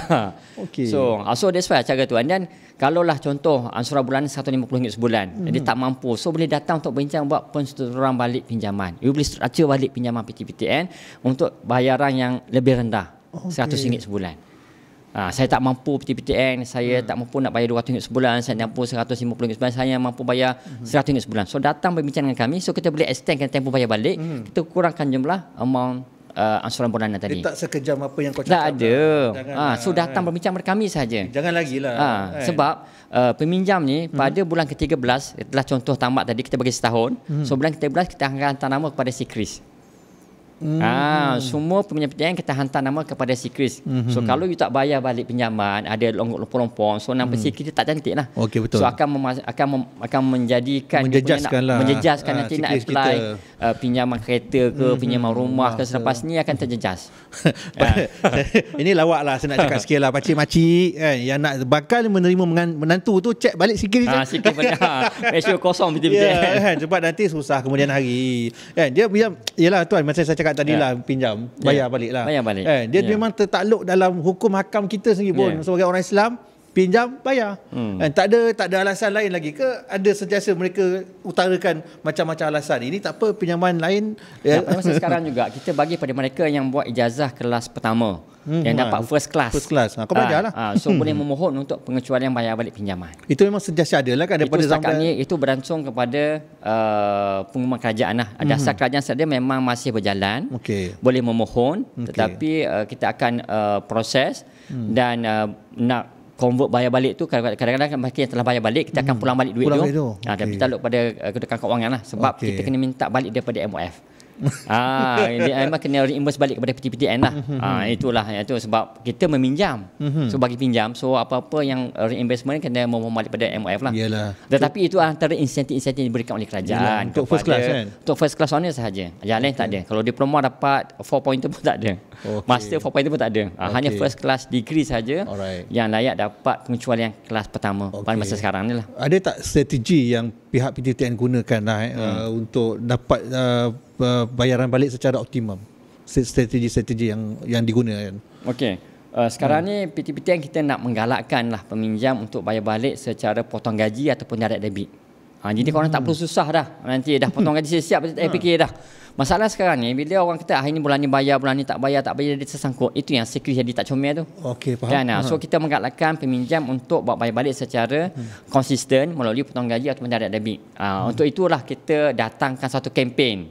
Okey. So that's why cara tu. Dan kalaulah contoh ansuran bulanan RM150 sebulan, jadi tak mampu, so boleh datang untuk bincang buat penstrukturan balik pinjaman. You boleh structure balik pinjaman PTPTN untuk bayaran yang lebih rendah, RM100 sebulan. Saya tak mampu PTPTN, saya tak mampu nak bayar RM200 sebulan, saya mampu RM150 sebulan, saya mampu bayar RM100 sebulan. So datang berbincang dengan kami, so kita boleh extendkan tempoh bayar balik, kita kurangkan jumlah amount ansuran bulanan tadi. Dia tak sekejam apa yang kau cakap. Tak ada. So datang berbincang dengan kami saja. Jangan lagi lah. Sebab peminjam ni pada bulan ke-13, itulah contoh tamat tadi, kita bagi setahun. So bulan ke-13 kita akan hantar nama kepada si Kris. Semua peminjam PTN kita hantar nama kepada si Kris. So kalau you tak bayar balik pinjaman, ada lompong-lompong, so nama si Kris tak cantik lah. Okey, betul. So akan menjadikan menjejaskan nanti nak apply pinjaman kereta ke, pinjaman rumah ke, selepas ni akan terjejas. Ini lawak lah, saya nak cakap sikit lah, pakcik-makcik kan, yang nak bakal menerima menantu tu, cek balik si Kris. Si Kris ratio kosong betul-betul. Kan, sebab nanti susah kemudian hari kan. Dia yelah tuan, macam saya cakap tadi lah, pinjam bayar balik lah. Bayar balik. Dia memang tertakluk dalam hukum hakam kita sendiri pun. Sebagai orang Islam, pinjam bayar. Tak ada alasan lain lagi ke? Ada sentiasa mereka utarakan macam-macam alasan. Ini tak apa, pinjaman lain. Masa sekarang juga kita bagi pada mereka yang buat ijazah kelas pertama, yang dapat first class. Kau belajar lah. So boleh memohon untuk pengecualian bayar balik pinjaman. Itu memang sentiasa ada lah kan, daripada itu setakat ni itu berlangsung kepada pengumuman kerajaan lah. Dasar kerajaan saja memang masih berjalan. Boleh memohon, tetapi kita akan proses dan nak convert bayar balik tu, kadang-kadang mereka yang telah bayar balik, kita akan pulang balik duit tu. Dan kita look pada kedudukan kewangan lah, sebab kita kena minta balik daripada MOF. Dia memang kena reimburse balik kepada PTPTN lah. Itulah itu sebab kita meminjam. So bagi pinjam, so apa-apa yang reimbursement kena memohon balik pada MOF lah. Tetapi itu antara insentif-insentif yang diberikan oleh kerajaan untuk first class kan. Untuk first class owner sahaja. Yang lain tak ada. Kalau diploma dapat 4 pointer pun tak ada. Master 4 pointer pun tak ada. Hanya first class degree saja yang layak dapat pengecualian kelas pertama pada masa sekarang ni lah. Ada tak strategi yang pihak PTPTN gunakan lah untuk dapat bayaran balik secara optimum? Strategi-strategi yang digunakan. Sekarang ni PTPTN kita nak menggalakkan lah peminjam untuk bayar balik secara potong gaji ataupun direct debit. Jadi korang tak perlu susah dah. Nanti dah potong gaji siap, fikir dah. Masalah sekarang ni, bila orang kata hari ni bulan ni bayar, bulan ni tak bayar dia tersangkut, itu yang security jadi tak comel tu. Faham. So kita menggalakkan peminjam untuk buat bayar balik secara konsisten melalui potong gaji ataupun direct debit. Untuk itulah kita datangkan satu kempen.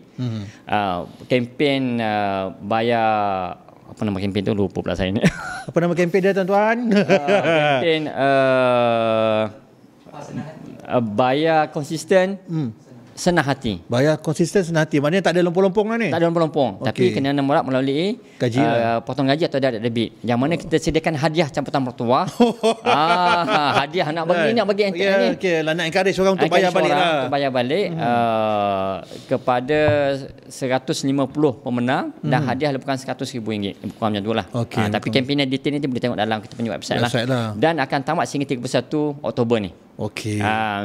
Kempen bayar, apa nama kempen tu, lupa pula saya ni. Apa nama kempen dia tuan-tuan? Kempen bayar konsisten, senang hati. Bayar konsisten senang hati. Maknanya tak ada lompong-lompong lah ni? Tak ada lompong-lompong. Tapi kena nombor melalui gaji potong gaji atau direct debit. Yang mana kita sediakan hadiah camputan mertua. Hadiah nak bagi ni, nak bagi ni. Lah nak encourage orang untuk bayar balik lah. Untuk bayar balik kepada 150 pemenang dan hadiah bukan RM100,000. Bukan macam tu lah. Tapi kempen detail ni boleh tengok dalam kita punya website lah. Dan akan tamat sehingga 31 Oktober ni.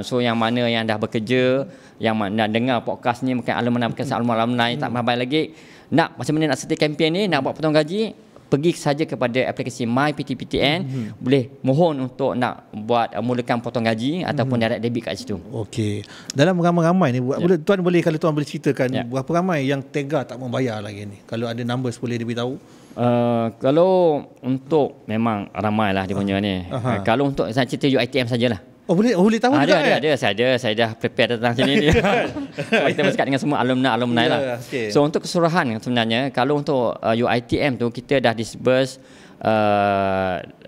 So yang mana yang dah bekerja, yang nak dengar podcast ni, mungkin alumni tak pernah bayar lagi, nak macam mana nak serta kempen ni, nak buat potong gaji, pergi saja kepada aplikasi My PTPTN, boleh mohon untuk nak buat mulakan potong gaji ataupun direct debit kat situ. Dalam ramai-ramai ni, tuan boleh, kalau tuan boleh ceritakan berapa ramai yang tega tak membayar lagi ni? Kalau ada numbers boleh diberitahu? Kalau untuk memang ramai lah dia punya ni. Kalau untuk saya cerita UiTM sajalah. Boleh tahu juga ada. Saya dah prepare tentang sini ni. Kita bercakap dengan semua alumni lah. So untuk keseluruhan sebenarnya, kalau untuk UiTM tu kita dah disburse,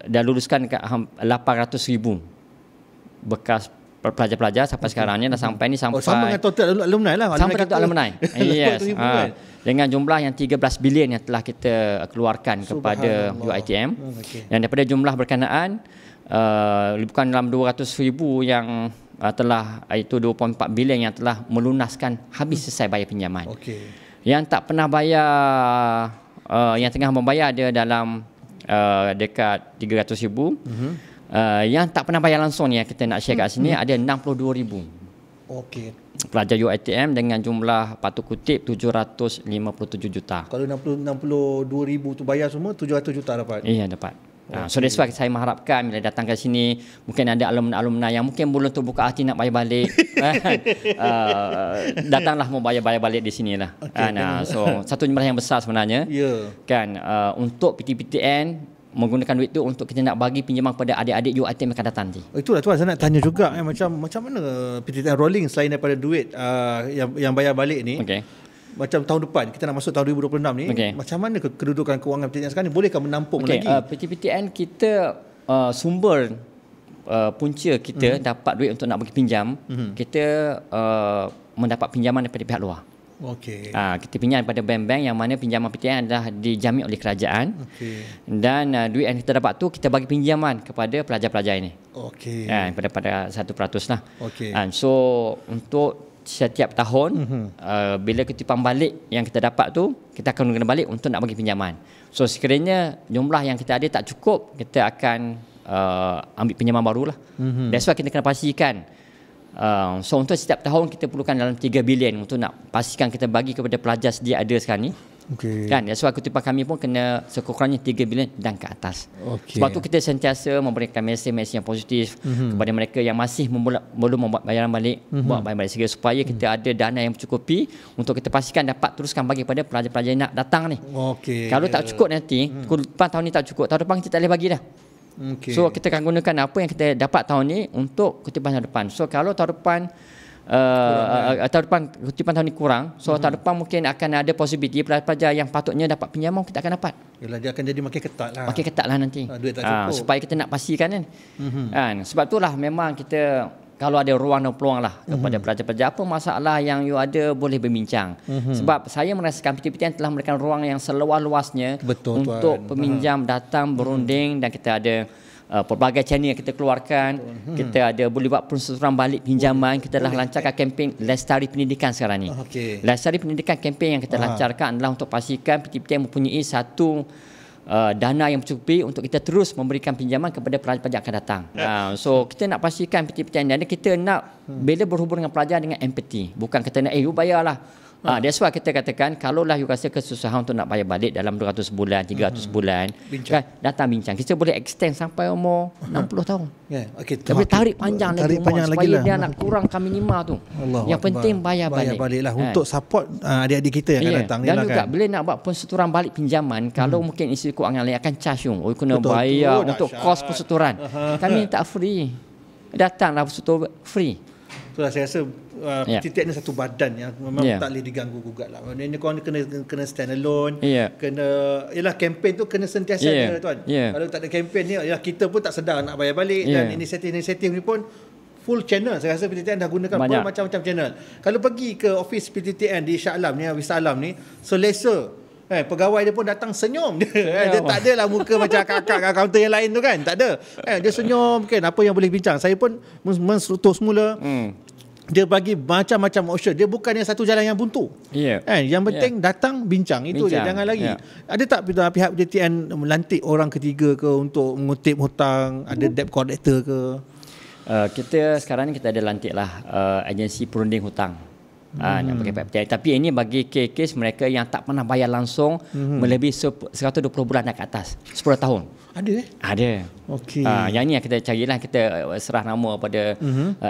dah luluskan 800,000 bekas pelajar-pelajar sampai sekarang ni, dah sampai ni sampai sama dengan total alumni lah. Sampai total alumni. Yes. Dengan jumlah yang 13 bilion yang telah kita keluarkan kepada UiTM. Dan daripada jumlah berkenaan bukan dalam 200,000 yang telah, itu 2.4 bilion yang telah melunaskan habis selesai bayar pinjaman. Yang tak pernah bayar, yang tengah membayar dia dalam dekat 300,000. Yang tak pernah bayar langsung ni yang kita nak share kat sini ada 62,000. Okey. Pelajar UiTM dengan jumlah patut kutip 757 juta. Kalau 62,000 tu bayar semua, 700 juta dapat. Iya, dapat. So that's why saya mengharapkan bila datang ke sini, mungkin ada alumni-alumni yang mungkin belum terbuka hati nak bayar balik. Datanglah mau bayar balik di sinilah. So satu jumlah yang besar sebenarnya. Kan untuk PTPTN menggunakan duit tu untuk kita nak bagi pinjaman kepada adik-adik UiTM yang akan datang nanti. Itulah tuan, saya nak tanya juga macam mana PTPTN rolling selain daripada duit yang bayar balik ni. Macam tahun depan kita nak masuk tahun 2026 ni, macam mana kedudukan kewangan PTPTN sekarang ni, bolehkah menampung lagi? PTPTN kita sumber punca kita dapat duit untuk nak bagi pinjam, kita mendapat pinjaman daripada pihak luar. Kita pinjam daripada bank-bank yang mana pinjaman PTPTN adalah dijamin oleh kerajaan. Dan duit yang kita dapat tu kita bagi pinjaman kepada pelajar-pelajar ini. Pada 1% lah. So untuk setiap tahun bila kutipan balik yang kita dapat tu, kita akan guna balik untuk nak bagi pinjaman. So sekiranya jumlah yang kita ada tak cukup, kita akan ambil pinjaman barulah. That's why kita kena pastikan. So untuk setiap tahun kita perlukan dalam 3 bilion untuk nak pastikan kita bagi kepada pelajar sedia ada sekarang ni. Kan, that's why kutipan kami pun kena sekurang-kurangnya 3 bilion dan ke atas. Sebab tu kita sentiasa memberikan mesej-mesej yang positif kepada mereka yang masih belum membuat bayaran balik, buat bayaran balik segera, supaya kita ada dana yang mencukupi untuk kita pastikan dapat teruskan bagi kepada pelajar-pelajar yang nak datang ni. Kalau tak cukup nanti, kutipan tahun ni tak cukup, tahun depan kita tak boleh bagi dah. So kita akan gunakan apa yang kita dapat tahun ni untuk kutipan tahun depan. So kalau tahun depan kutipan tahun ni kurang, so tahun depan mungkin akan ada possibility pelajar yang patutnya dapat pinjaman kita akan dapat. Yalah, dia akan jadi makin ketat lah. Makin ketat lah nanti. Duit tak cukup. Supaya kita nak pastikan kan. Sebab itulah memang kita kalau ada ruang dan peluang lah kepada pelajar-pelajar, apa masalah yang you ada boleh berbincang. Sebab saya merasakan PTPTN telah memberikan ruang yang seluas-luasnya untuk peminjam datang berunding, dan kita ada pelbagai channel yang kita keluarkan. Kita ada boleh buat persetujuan balik pinjaman. Kita telah lancarkan kempen Lestari Pendidikan sekarang ni. Lestari Pendidikan, kempen yang kita lancarkan adalah untuk pastikan PTPTN mempunyai satu dana yang mencukupi untuk kita terus memberikan pinjaman kepada pelajar-pelajar yang akan datang. So kita nak pastikan PTPTN, dan kita nak bila berhubung dengan pelajar dengan empathy, bukan kata nak you bayarlah. That's why kita katakan kalaulah you rasa kesusahan untuk nak bayar balik dalam 200 bulan, 300 bulan, kan, datang bincang. Kita boleh extend sampai umur 60 tahun. Tapi tarik panjang lagi supaya dia nak kurangkan minima tu. Yang penting bayar balik lah untuk support adik-adik kita yang akan datang. Dan juga bila nak buat persetujuan balik pinjaman, kalau mungkin isi kewangan lain akan charge you, kena bayar untuk kos persetujuan. Kami tak free. Datanglah persetujuan free. Itulah saya rasa PTPTN ni satu badan yang memang tak boleh diganggu gugat lah. Maknanya korang kena stand alone, kena, yalah, kempen tu kena sentiasa ada tuan. Kalau tak ada kempen ni, yalah, kita pun tak sedar nak bayar balik, dan inisiatif ni pun full channel. Saya rasa PTPTN dah gunakan macam-macam channel. Kalau pergi ke office PTPTN di Shah Alam ni, Wisma Alam ni, selesa. Pegawai dia pun datang senyum dia tak adalah muka macam kakak kaunter yang lain tu kan, tak ada. Dia senyum, kan, apa yang boleh bincang. Saya pun menstruktur semula. Dia bagi macam-macam option. Dia bukan yang satu jalan yang buntu. Yang penting datang bincang, itu je, jangan lagi. Ada tak pihak PTPTN melantik orang ketiga ke untuk mengutip hutang, ada debt collector ke? Kita sekarang ni kita ada lantik lah agensi perunding hutang. Yang pakai PTPTN. Tapi ini bagi kes mereka yang tak pernah bayar langsung melebihi 120 bulan ke atas, 10 tahun. Ada Ada. Yang ni yang kita carilah, kita serah nama pada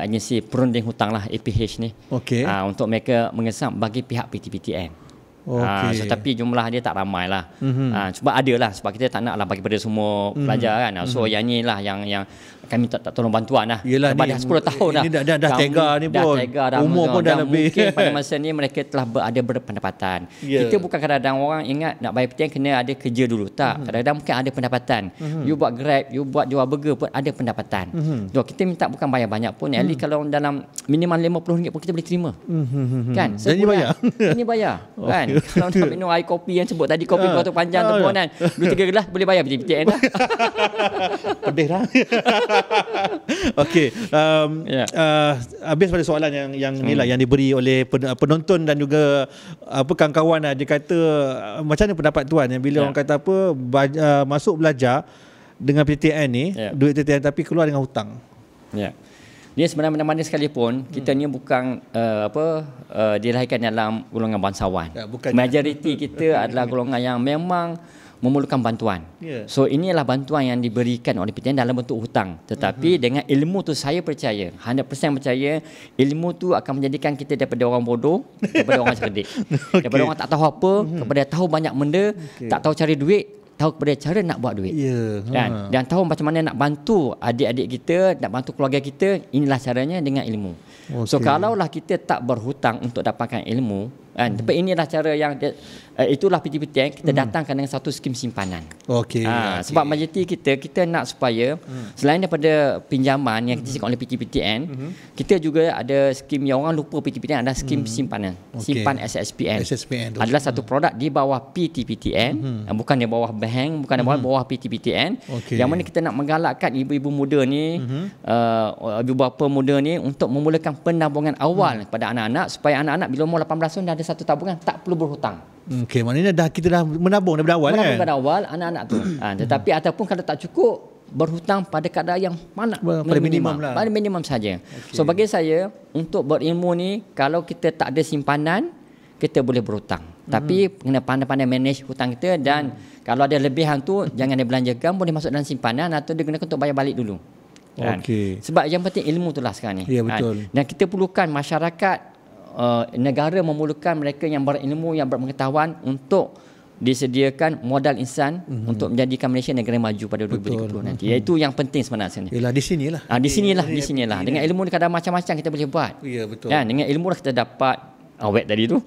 agensi perunding hutang lah, APH ni. Untuk mereka mengesam bagi pihak PTPTN. So, tapi jumlah dia tak ramai lah. Sebab ada lah, sebab kita tak nak lah bagi pada semua pelajar kan. So yang ni lah yang kami tak tolong bantuan lah. Yelah, sebab dah 10 tahun dah. Ini dah tega ni pun. Umur pun dah lebih. Mungkin pada masa ni mereka telah ada berpendapatan. Kita bukan kadang-kadang orang ingat nak bayar PTPTN kena ada kerja dulu. Tak. Kadang-kadang mungkin ada pendapatan. You buat Grab, you buat jual burger pun ada pendapatan. So, kita minta bukan bayar banyak pun. At least kalau dalam minimum RM50 pun kita boleh terima. Kan? Jadi bayar. Ini bayar. Kan? Kalau nak minum air kopi yang sebut tadi, kopi tu panjang tu pun kan, 2-3 gelas boleh bayar PTPTN dah. Pedih lah. Okey, habis pada soalan yang ni lah yang diberi oleh penonton dan juga kawan-kawan lah. Dia kata macam mana pendapat tuan yang bila orang kata masuk belajar dengan PTPTN ni, duit PTPTN tapi keluar dengan hutang. Dia sebenarnya mana-mana sekalipun kita ni bukan dilahirkan dalam golongan bangsawan. Majoriti kita adalah golongan yang memang memerlukan bantuan. So inilah bantuan yang diberikan oleh PTN dalam bentuk hutang. Tetapi dengan ilmu tu saya percaya, 100% percaya ilmu tu akan menjadikan kita daripada orang bodoh kepada orang cerdik. Daripada orang tak tahu apa kepada tahu banyak benda, tak tahu cari duit, tahu kepada cara nak buat duit. Dan tahu macam mana nak bantu adik-adik kita, nak bantu keluarga kita. Inilah caranya dengan ilmu. So kalaulah kita tak berhutang untuk dapatkan ilmu, tapi inilah cara yang itulah PTPTN kita datangkan dengan satu skim simpanan. Sebab majoriti kita nak supaya selain daripada pinjaman yang diberikan oleh PTPTN, kita juga ada skim yang orang lupa PTPTN, ada skim simpanan. Simpan SSPN. Adalah satu produk di bawah PTPTN, bukan di bawah bank, bukan di bawah PTPTN. Yang mana kita nak menggalakkan ibu-ibu muda ni, ibu bapa muda ni untuk memulakan penabungan awal kepada anak-anak supaya anak-anak bila umur 18 tahun dah ada satu tabungan, tak perlu berhutang. Maknanya kita dah menabung daripada awal. Menabung daripada awal anak-anak tu. Tetapi ataupun kalau tak cukup, berhutang pada kadar yang mana pada minimum lah. Pada minimum saja. So bagi saya untuk berilmu ni, kalau kita tak ada simpanan, kita boleh berhutang. Tapi kena pandai-pandai manage hutang kita, dan kalau ada lebihan tu jangan dibelanjakan, boleh masuk dalam simpanan atau digunakan untuk bayar balik dulu. Sebab yang penting ilmu itulah sekarang ni. Betul. Dan kita perlukan masyarakat, negara memerlukan mereka yang berilmu, yang berpengetahuan untuk disediakan modal insan untuk menjadikan Malaysia negara maju pada 2030 nanti. Iaitu yang penting sebenarnya. Yalah, di sinilah. Di sinilah. Dengan ilmu ni kadang macam-macam kita boleh buat. Betul. Dengan ilmu lah kita dapat awet tadi tu.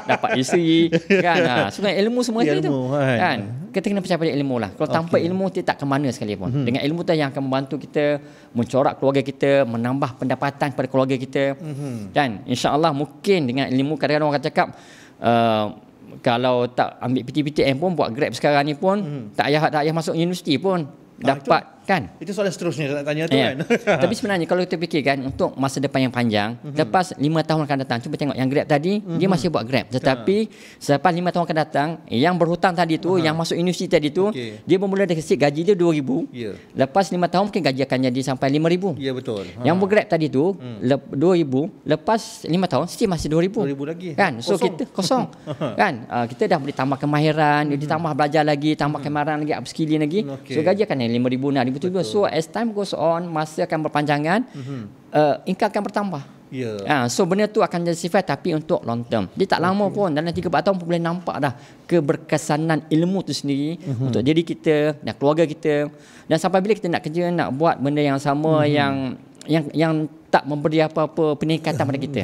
Dapat isteri kan. So ilmu semua itu kan. Kita kena percaya pada ilmu lah. Kalau tanpa ilmu kita tak ke mana sekalipun. Dengan ilmu tu yang akan membantu kita mencorak keluarga kita, menambah pendapatan kepada keluarga kita. Dan insya-Allah mungkin dengan ilmu, kadang-kadang orang cakap kalau tak ambil PTPTN pun, buat Grab sekarang ni pun tak payah masuk universiti pun dapat kan. Itu soalan seterusnya nak tanya tu kan. Tapi sebenarnya kalau kita fikirkan untuk masa depan yang panjang, lepas 5 tahun akan datang, cuba tengok yang Grab tadi, dia masih buat Grab. Tetapi selepas 5 tahun akan datang, yang berhutang tadi tu, yang masuk universiti tadi tu, dia bermula dari kecil, gaji dia 2,000. Lepas 5 tahun mungkin gaji akan jadi sampai 5,000. Betul. Yang bergrab tadi tu 2,000, lepas 5 tahun still masih 2,000 lagi. Kan? So kita kosong. Kan? Kita dah boleh tambah kemahiran, ditambah belajar lagi, tambah kemahiran lagi, upskilling lagi. So gaji akan 5,000 nak 5,000. So as time goes on, masa akan berpanjangan, income akan bertambah. So benda tu akan jadi sifat, tapi untuk long term. Dia tak lama pun, dalam 3-4 tahun pun boleh nampak dah keberkesanan ilmu tu sendiri untuk diri kita dan keluarga kita. Dan sampai bila kita nak kerja, nak buat benda yang sama, yang tak memberi apa-apa peningkatan pada kita.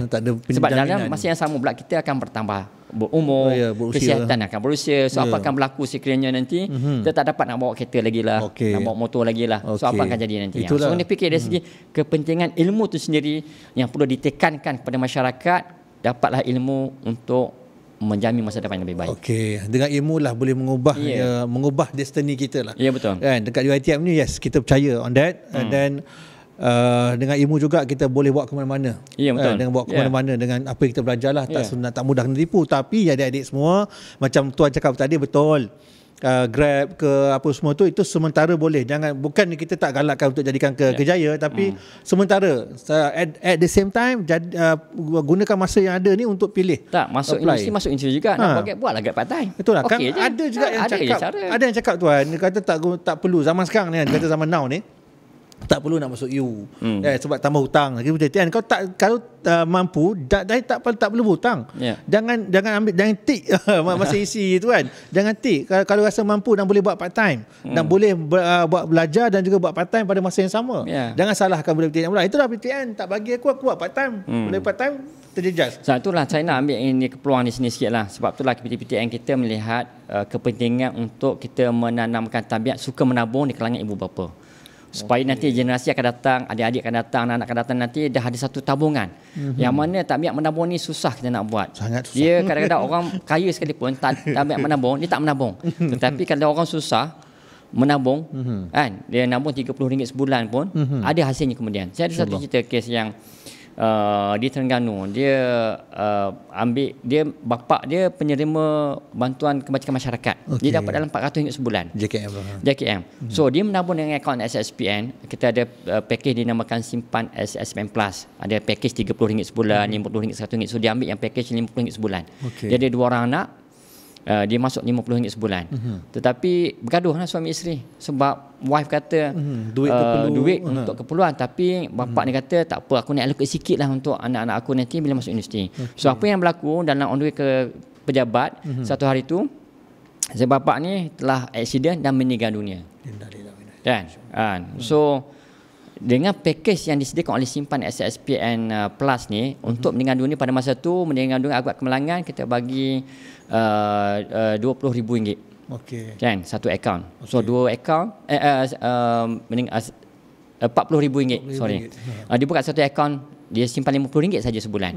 Sebab dalam masa yang sama pula kita akan bertambah berumur, kesihatan akan berusia. So apa akan berlaku sekiranya nanti kita tak dapat nak bawa kereta lagi lah, nak bawa motor lagi lah. So apa akan jadi nanti? So kita fikir dari segi kepentingan ilmu tu sendiri yang perlu ditekankan kepada masyarakat, dapatlah ilmu untuk menjamin masa depan yang lebih baik. Dengan ilmu lah boleh mengubah destiny kita lah. Betul. Kan, dekat UiTM ni kita percaya on that. And then dengan ilmu juga kita boleh bawa ke mana-mana. Betul. Dengan bawa ke mana-mana dengan apa yang kita belajar lah. Tak mudah kena tipu. Tapi adik-adik semua, macam Tuan cakap tadi, betul. Grab ke apa semua tu, itu sementara boleh. Bukan kita tak galakkan untuk jadikan kejaya, tapi sementara. At the same time, gunakan masa yang ada ni untuk pilih. Tak, masuk universiti, masuk universiti juga. Nak buatlah Grab part time. Betul lah. Kan ada juga yang cakap, ada yang cakap Tuan, dia kata tak perlu zaman sekarang ni kan, kata zaman now ni, tak perlu nak masuk U sebab tambah hutang lagi. Kau kalau mampu tak perlu berhutang. Jangan ambil, jangan tik masa isi tu kan. Jangan tik kalau rasa mampu dan boleh buat part time dan boleh buat belajar dan juga buat part time pada masa yang sama. Jangan salahkan budak PTN pula. Itulah PTN tak bagi aku buat part time. Boleh part time terjejas. Sebab itulah saya nak ambil ini peluang di sini sikitlah. Sebab itulah PTN kita melihat kepentingan untuk kita menanamkan tabiat suka menabung di kalangan ibu bapa. Supaya nanti generasi akan datang, adik-adik akan datang, anak-anak akan datang nanti dah ada satu tabungan. Yang mana tabiat menabung ni susah kita nak buat. Sangat susah. Dia kadang-kadang orang kaya sekalipun tabiat menabung, dia tak menabung. Tetapi kalau orang susah menabung, kan, dia nabung RM30 sebulan pun ada hasilnya kemudian. Saya ada satu cerita kes yang di Terengganu. Dia bapa dia penerima bantuan kebajikan masyarakat. Dia dapat dalam RM400 sebulan. JKM. So dia menabung dengan akaun SSPN. Kita ada package dinamakan simpan SSPN Plus. Ada package RM30 sebulan, RM50, RM100. So dia ambil yang package RM50 sebulan. Dia ada 2 orang anak. Dia masuk RM50 sebulan. Tetapi bergaduhlah suami isteri sebab wife kata duit untuk keperluan, tapi bapa ni kata tak apa, aku nak allocate sikit lah untuk anak-anak aku nanti bila masuk universiti. So apa yang berlaku dalam on the way ke pejabat, satu hari tu bapa ni telah accident dan meninggal dunia. Kan? So dengan package yang disediakan oleh simpan SSPN Plus ni untuk meninggal dunia pada masa tu, meninggal dunia akibat kemalangan, kita bagi RM20,000. Kan, satu akaun. So 2 akaun RM40,000. Sorry. Dia buka satu akaun, dia simpan RM50 saja sebulan.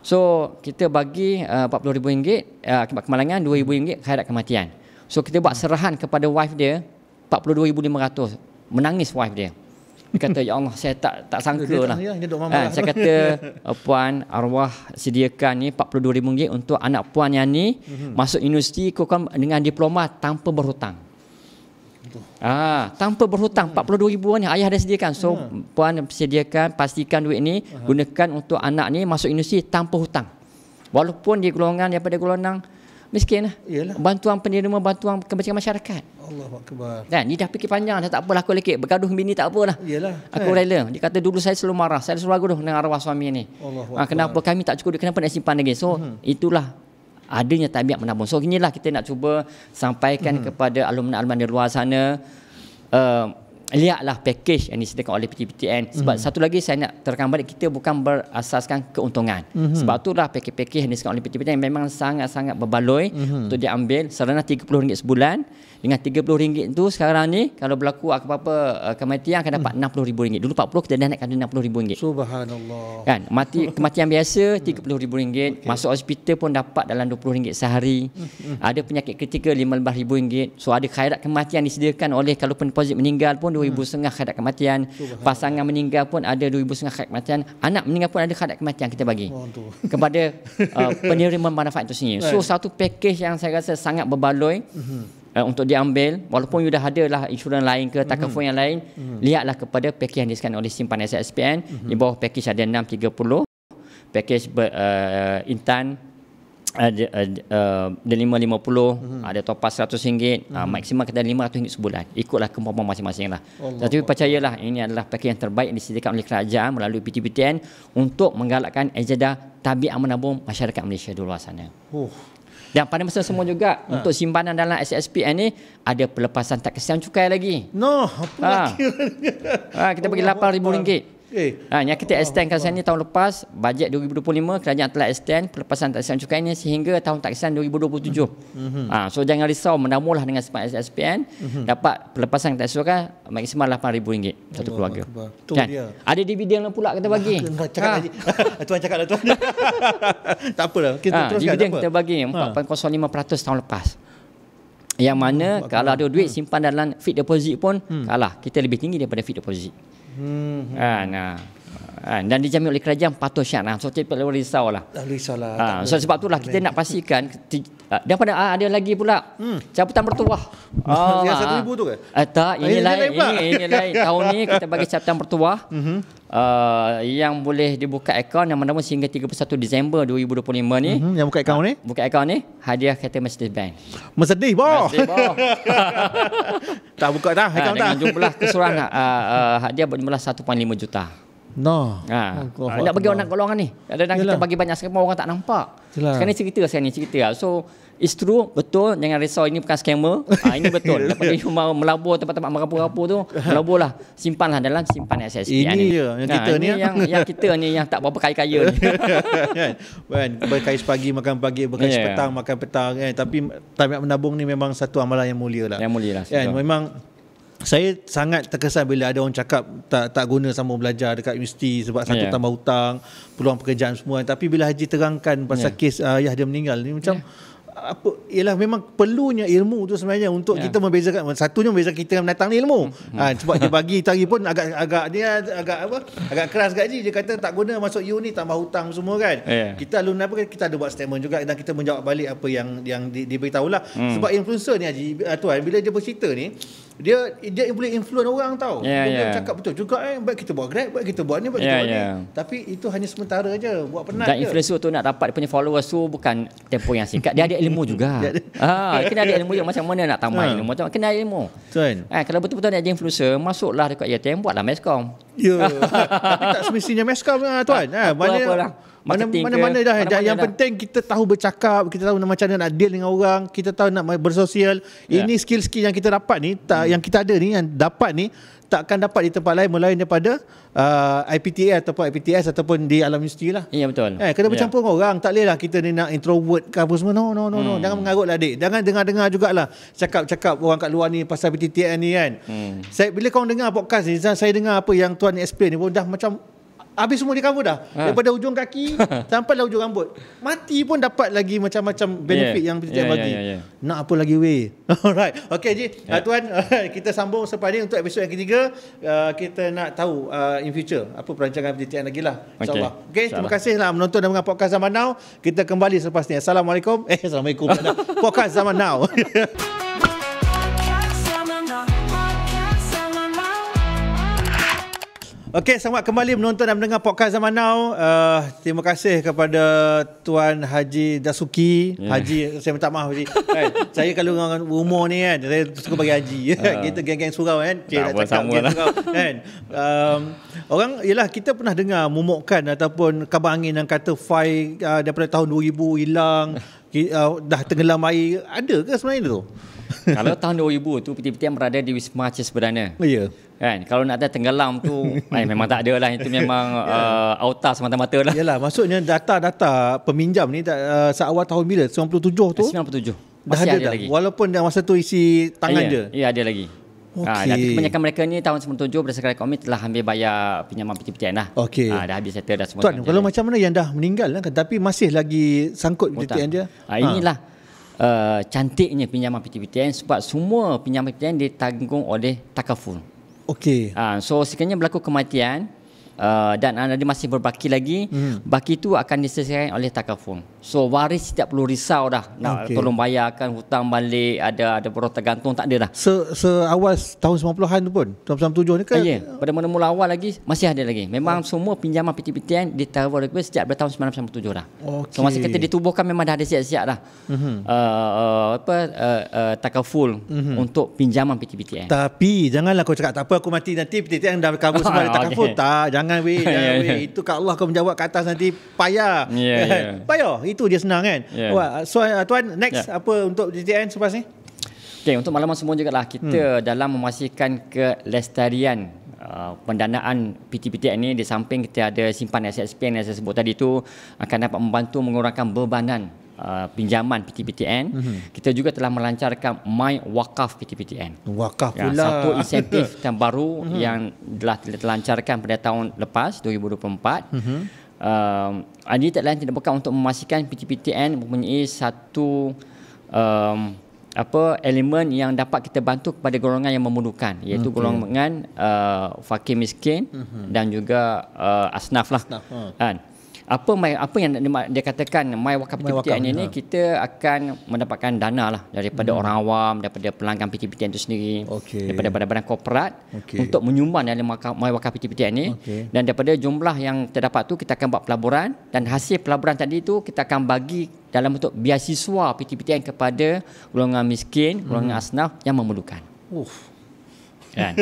So kita bagi RM40,000 akibat kemalangan, RM2,000 akhirat kematian. So kita buat serahan kepada wife dia RM42,500. Menangis wife dia. Dia kata, ya Allah, saya tak sangka lah. Saya kata, puan, arwah sediakan ni RM42,000 untuk anak puan yang ni masuk universiti dengan diploma tanpa berhutang. Tanpa berhutang, RM42,000 ni ayah dah sediakan. So puan sediakan, pastikan duit ni gunakan untuk anak ni masuk universiti tanpa hutang. Walaupun dia daripada golongan miskin lah. Bantuan penerima bantuan kebajikan masyarakat. Allahuakbar. Dan dia dah fikir panjang, dah tak apalah aku lekit bergaduh bini tak apalah. Aku rela. Dia kata dulu saya selalu marah, saya selalu gaduh dengan arwah suami ni. Kenapa kami tak cukup duit, kenapa nak simpan lagi? So itulah adanya tabiat menabung. So inilah kita nak cuba sampaikan kepada alumni-alumni di luar sana. Lihatlah package yang disediakan oleh PTPTN. Sebab satu lagi saya nak terangkan balik, kita bukan berasaskan keuntungan. Sebab itulah package yang disediakan oleh PTPTN memang sangat-sangat berbaloi untuk diambil. Sarana RM30 sebulan. Dengan RM30 itu sekarang ni kalau berlaku apa-apa kematian akan dapat RM60,000. Dulu RM40, kita dah naikkan RM60,000. Subhanallah. Kan, kematian biasa RM30,000, masuk hospital pun dapat dalam RM20 sehari. Ada penyakit kritikal RM15,000. So ada khairat kematian disediakan oleh, kalau deposit meninggal pun RM2,500 khairat kematian. Pasangan meninggal pun ada RM2,500 khairat kematian. Anak meninggal pun ada khairat kematian kita bagi kepada penerima manfaat itu sendiri. So satu package yang saya rasa sangat berbaloi untuk diambil, walaupun sudah ada lah insurans lain ke takaful yang lain. Lihatlah kepada package yang disediakan oleh simpan SSPN. Di bawah package ada 630, package Intan ada 550, ada topas RM100, maksimum kita RM500 sebulan. Ikutlah kemampuan masing-masing lah. Tapi percayalah, ini adalah package yang terbaik yang disediakan oleh kerajaan melalui PTPTN untuk menggalakkan ejadah tabiat menabung masyarakat Malaysia di luar sana. Dan pada masa semua juga untuk simpanan dalam SSPN ni ada pelepasan tak kesian cukai lagi. Apa lagi? Kita bagi RM8,000. Yang kita extend kawasan ni tahun lepas, bajet 2025 kerajaan telah extend pelepasan taksiran cukai ni sehingga tahun taksiran 2027. So jangan risau, menabunglah dengan simpan SSPN, dapat pelepasan taksiran cukai maksimal RM8,000 satu keluarga. Kan? Ada dividen pula kita bagi. Tuan cakap dah tuan. Tak apalah, kita teruskan. Dividen kita bagi 4.05% tahun lepas. Yang mana kalau ada duit simpan dalam fixed deposit pun kalah, kita lebih tinggi daripada fixed deposit. Dan dijamin oleh kerajaan patuh syarat. So tidak perlu risau lah. So sebab itulah kita nak pastikan. Daripada ada lagi pula cabutan bertuah. Yang RM1,000 tu ke? Tak, ini lain. Ini lain. Tahun ni kita bagi cabutan bertuah yang boleh dibuka akaun yang menabung sehingga 31 Disember 2025 ni. Yang buka akaun ni? Buka akaun ni hadiah kereta Mercedes Benz. Mercedes boh. Tak buka dah akaun dah. Dengan jumlah keseluruhan hadiah berjumlah 1.5 juta. Nak bagi orang golongan ni. Kadang-kadang kita bagi banyak sekali orang tak nampak. Sekarang ni cerita. So it's true, betul. Jangan risau, ini bukan scammer. Ini betul. Daripada you mau melabur tempat-tempat merapu-rapu tu, melaburlah. Simpanlah dalam simpan SSPN ni. Yang kita ni yang kita ni yang tak berapa kaya-kaya ni. Berkais pagi makan pagi, berkais petang makan petang kan. Tapi tabiat menabung ni memang satu amalan yang mulia lah. Yang mulia lah. Memang saya sangat terkesan bila ada orang cakap tak guna sambung belajar dekat universiti sebab satu tambah hutang, peluang pekerjaan semua. Tapi bila Haji terangkan pasal kes ayah dia meninggal ni macam apa ialah memang perlunya ilmu tu sebenarnya untuk kita membezakan. Satunya membezakan kita dengan pendatang ni ilmu. Sebab dia bagi tadi pun agak keras gaji, dia kata tak guna masuk U ni, tambah hutang semua kan. Kita alumni apa, kita ada buat statement juga dan kita menjawab balik apa yang diberitahulah. Sebab influencer ni Haji tuan, bila dia bercerita ni, dia boleh influence orang tau. Dia boleh cakap betul juga, baik kita buat Grab, baik kita buat ni, baik kita buat ni. Tapi itu hanya sementara je, buat penat dan influencer tu nak dapat dia punya followers tu bukan tempoh yang singkat, dia ada ilmu juga. Kena ada ilmu yang macam mana nak tambah ilmu, kena ada ilmu. Kalau betul-betul nak jadi influencer, masuklah dekat IATM, buatlah meskom. Tapi tak semestinya meskom tuan. Mana-mana dah. Yang penting kita tahu bercakap, kita tahu macam mana nak deal dengan orang, kita tahu nak bersosial. Ini skill-skill yang kita dapat ni, yang kita ada ni, yang dapat ni, takkan dapat di tempat lain melain daripada IPTA ataupun IPTS ataupun di alam universiti lah. Ya, betul. Kena bercampur dengan orang. Tak boleh lah kita ni nak introvert ke apa semua. No. Jangan mengarut lah adik. Jangan dengar-dengar jugalah cakap orang kat luar ni pasal PTTN ni kan. Bila korang dengar podcast ni, saya dengar apa yang tuan explain ni pun dah macam habis semua di cover dah. Daripada ujung kaki sampai lah ujung rambut. Mati pun dapat lagi macam-macam benefit yang PTTN bagi. Nak apa lagi weh. Alright. Okay Ji. Tuan, kita sambung selepas ni untuk episod yang ketiga. Kita nak tahu in future apa perancangan PTTN lagi lah. InsyaAllah. Okay. Terima kasih lah menonton dan mendengar podcast Zaman Now. Kita kembali selepas ni. Assalamualaikum. Assalamualaikum. Podcast Zaman Now. Okey, selamat kembali menonton dan mendengar podcast Zaman Now. Terima kasih kepada Tuan Haji Dasuki. Haji, saya minta maaf Haji. Saya kalau dengan umur ni kan, saya suka bagi Haji. Kita geng-geng surau kan. Tak apa, sama lah. Kan? Orang, yelah kita pernah dengar momokkan ataupun kabar angin yang kata file daripada tahun 2000 hilang, dah tenggelam air. Ada ke sebenarnya tu? Kalau tahun 2000 tu PTPTN berada di Wisma Aceh Perdana. Ya. Kan, kalau nak ada tenggelam tu memang tak ada lah, itu memang auta semata-mata lah. Yalah, maksudnya data-data peminjam ni seawal tahun bila? 97 tu? 97. Dah ada lagi. Walaupun masa tu isi tangan je. Ya, ada lagi. Dan kebanyakan mereka ni tahun 97 berdasarkan komit telah ambil bayar pinjaman PTPTN lah. Dah habis settle dah semua. Tuan, kalau macam mana yang dah meninggal kan, tapi masih lagi sangkut PTPTN dia? Inilah cantiknya pinjaman PTPTN, sebab semua pinjaman PTPTN ditanggung oleh takaful. So sekiranya berlaku kematian dan anda masih berbaki lagi, baki itu akan diselesaikan oleh takaful. So waris tidak perlu risau dah nak tolong bayarkan hutang balik, ada berapa tergantung, tak ada dah. Seawal tahun 90-an tu pun, tahun 97 ni kan? Pada mula-mula awal lagi masih ada lagi. Memang semua pinjaman PTPTN ditawarkan sejak pada tahun 1997 dah. So masa kita ditubuhkan memang dah ada siap-siap dah. Takaful untuk pinjaman PTPTN. Tapi janganlah kau cakap tak apa aku mati nanti PTPTN dah cover semua ada takaful. Tak, jangan weh. Itu kat Allah kau menjawab kat atas nanti payah. Payah. Itu dia senang kan. So tuan, next apa untuk PTPTN selepas ni? Untuk makluman semua juga lah, kita dalam memastikan kelestarian pendanaan PTPTN ni, di samping kita ada simpan SSPN yang saya sebut tadi tu akan dapat membantu mengurangkan bebanan pinjaman PTPTN. Kita juga telah melancarkan My Wakaf PTPTN. Wakaf pula. Satu insentif yang baru yang telah dilancarkan pada tahun lepas 2024. Ini tak lain tidak bukan untuk memastikan PTPTN mempunyai satu elemen yang dapat kita bantu kepada golongan yang memerlukan, iaitu golongan fakir miskin dan juga asnaf lah. Kan? Apa yang dia katakan My Wakaf PTPTN ini, kita akan mendapatkan dana lah daripada orang awam, daripada pelanggan PTPTN itu sendiri, daripada badan-badan korporat untuk menyumbang dalam My Wakaf PTPTN ini. Dan daripada jumlah yang terdapat tu kita akan buat pelaburan, dan hasil pelaburan tadi tu kita akan bagi dalam bentuk biasiswa PTPTN kepada golongan miskin, golongan asnaf yang memerlukan. Kan?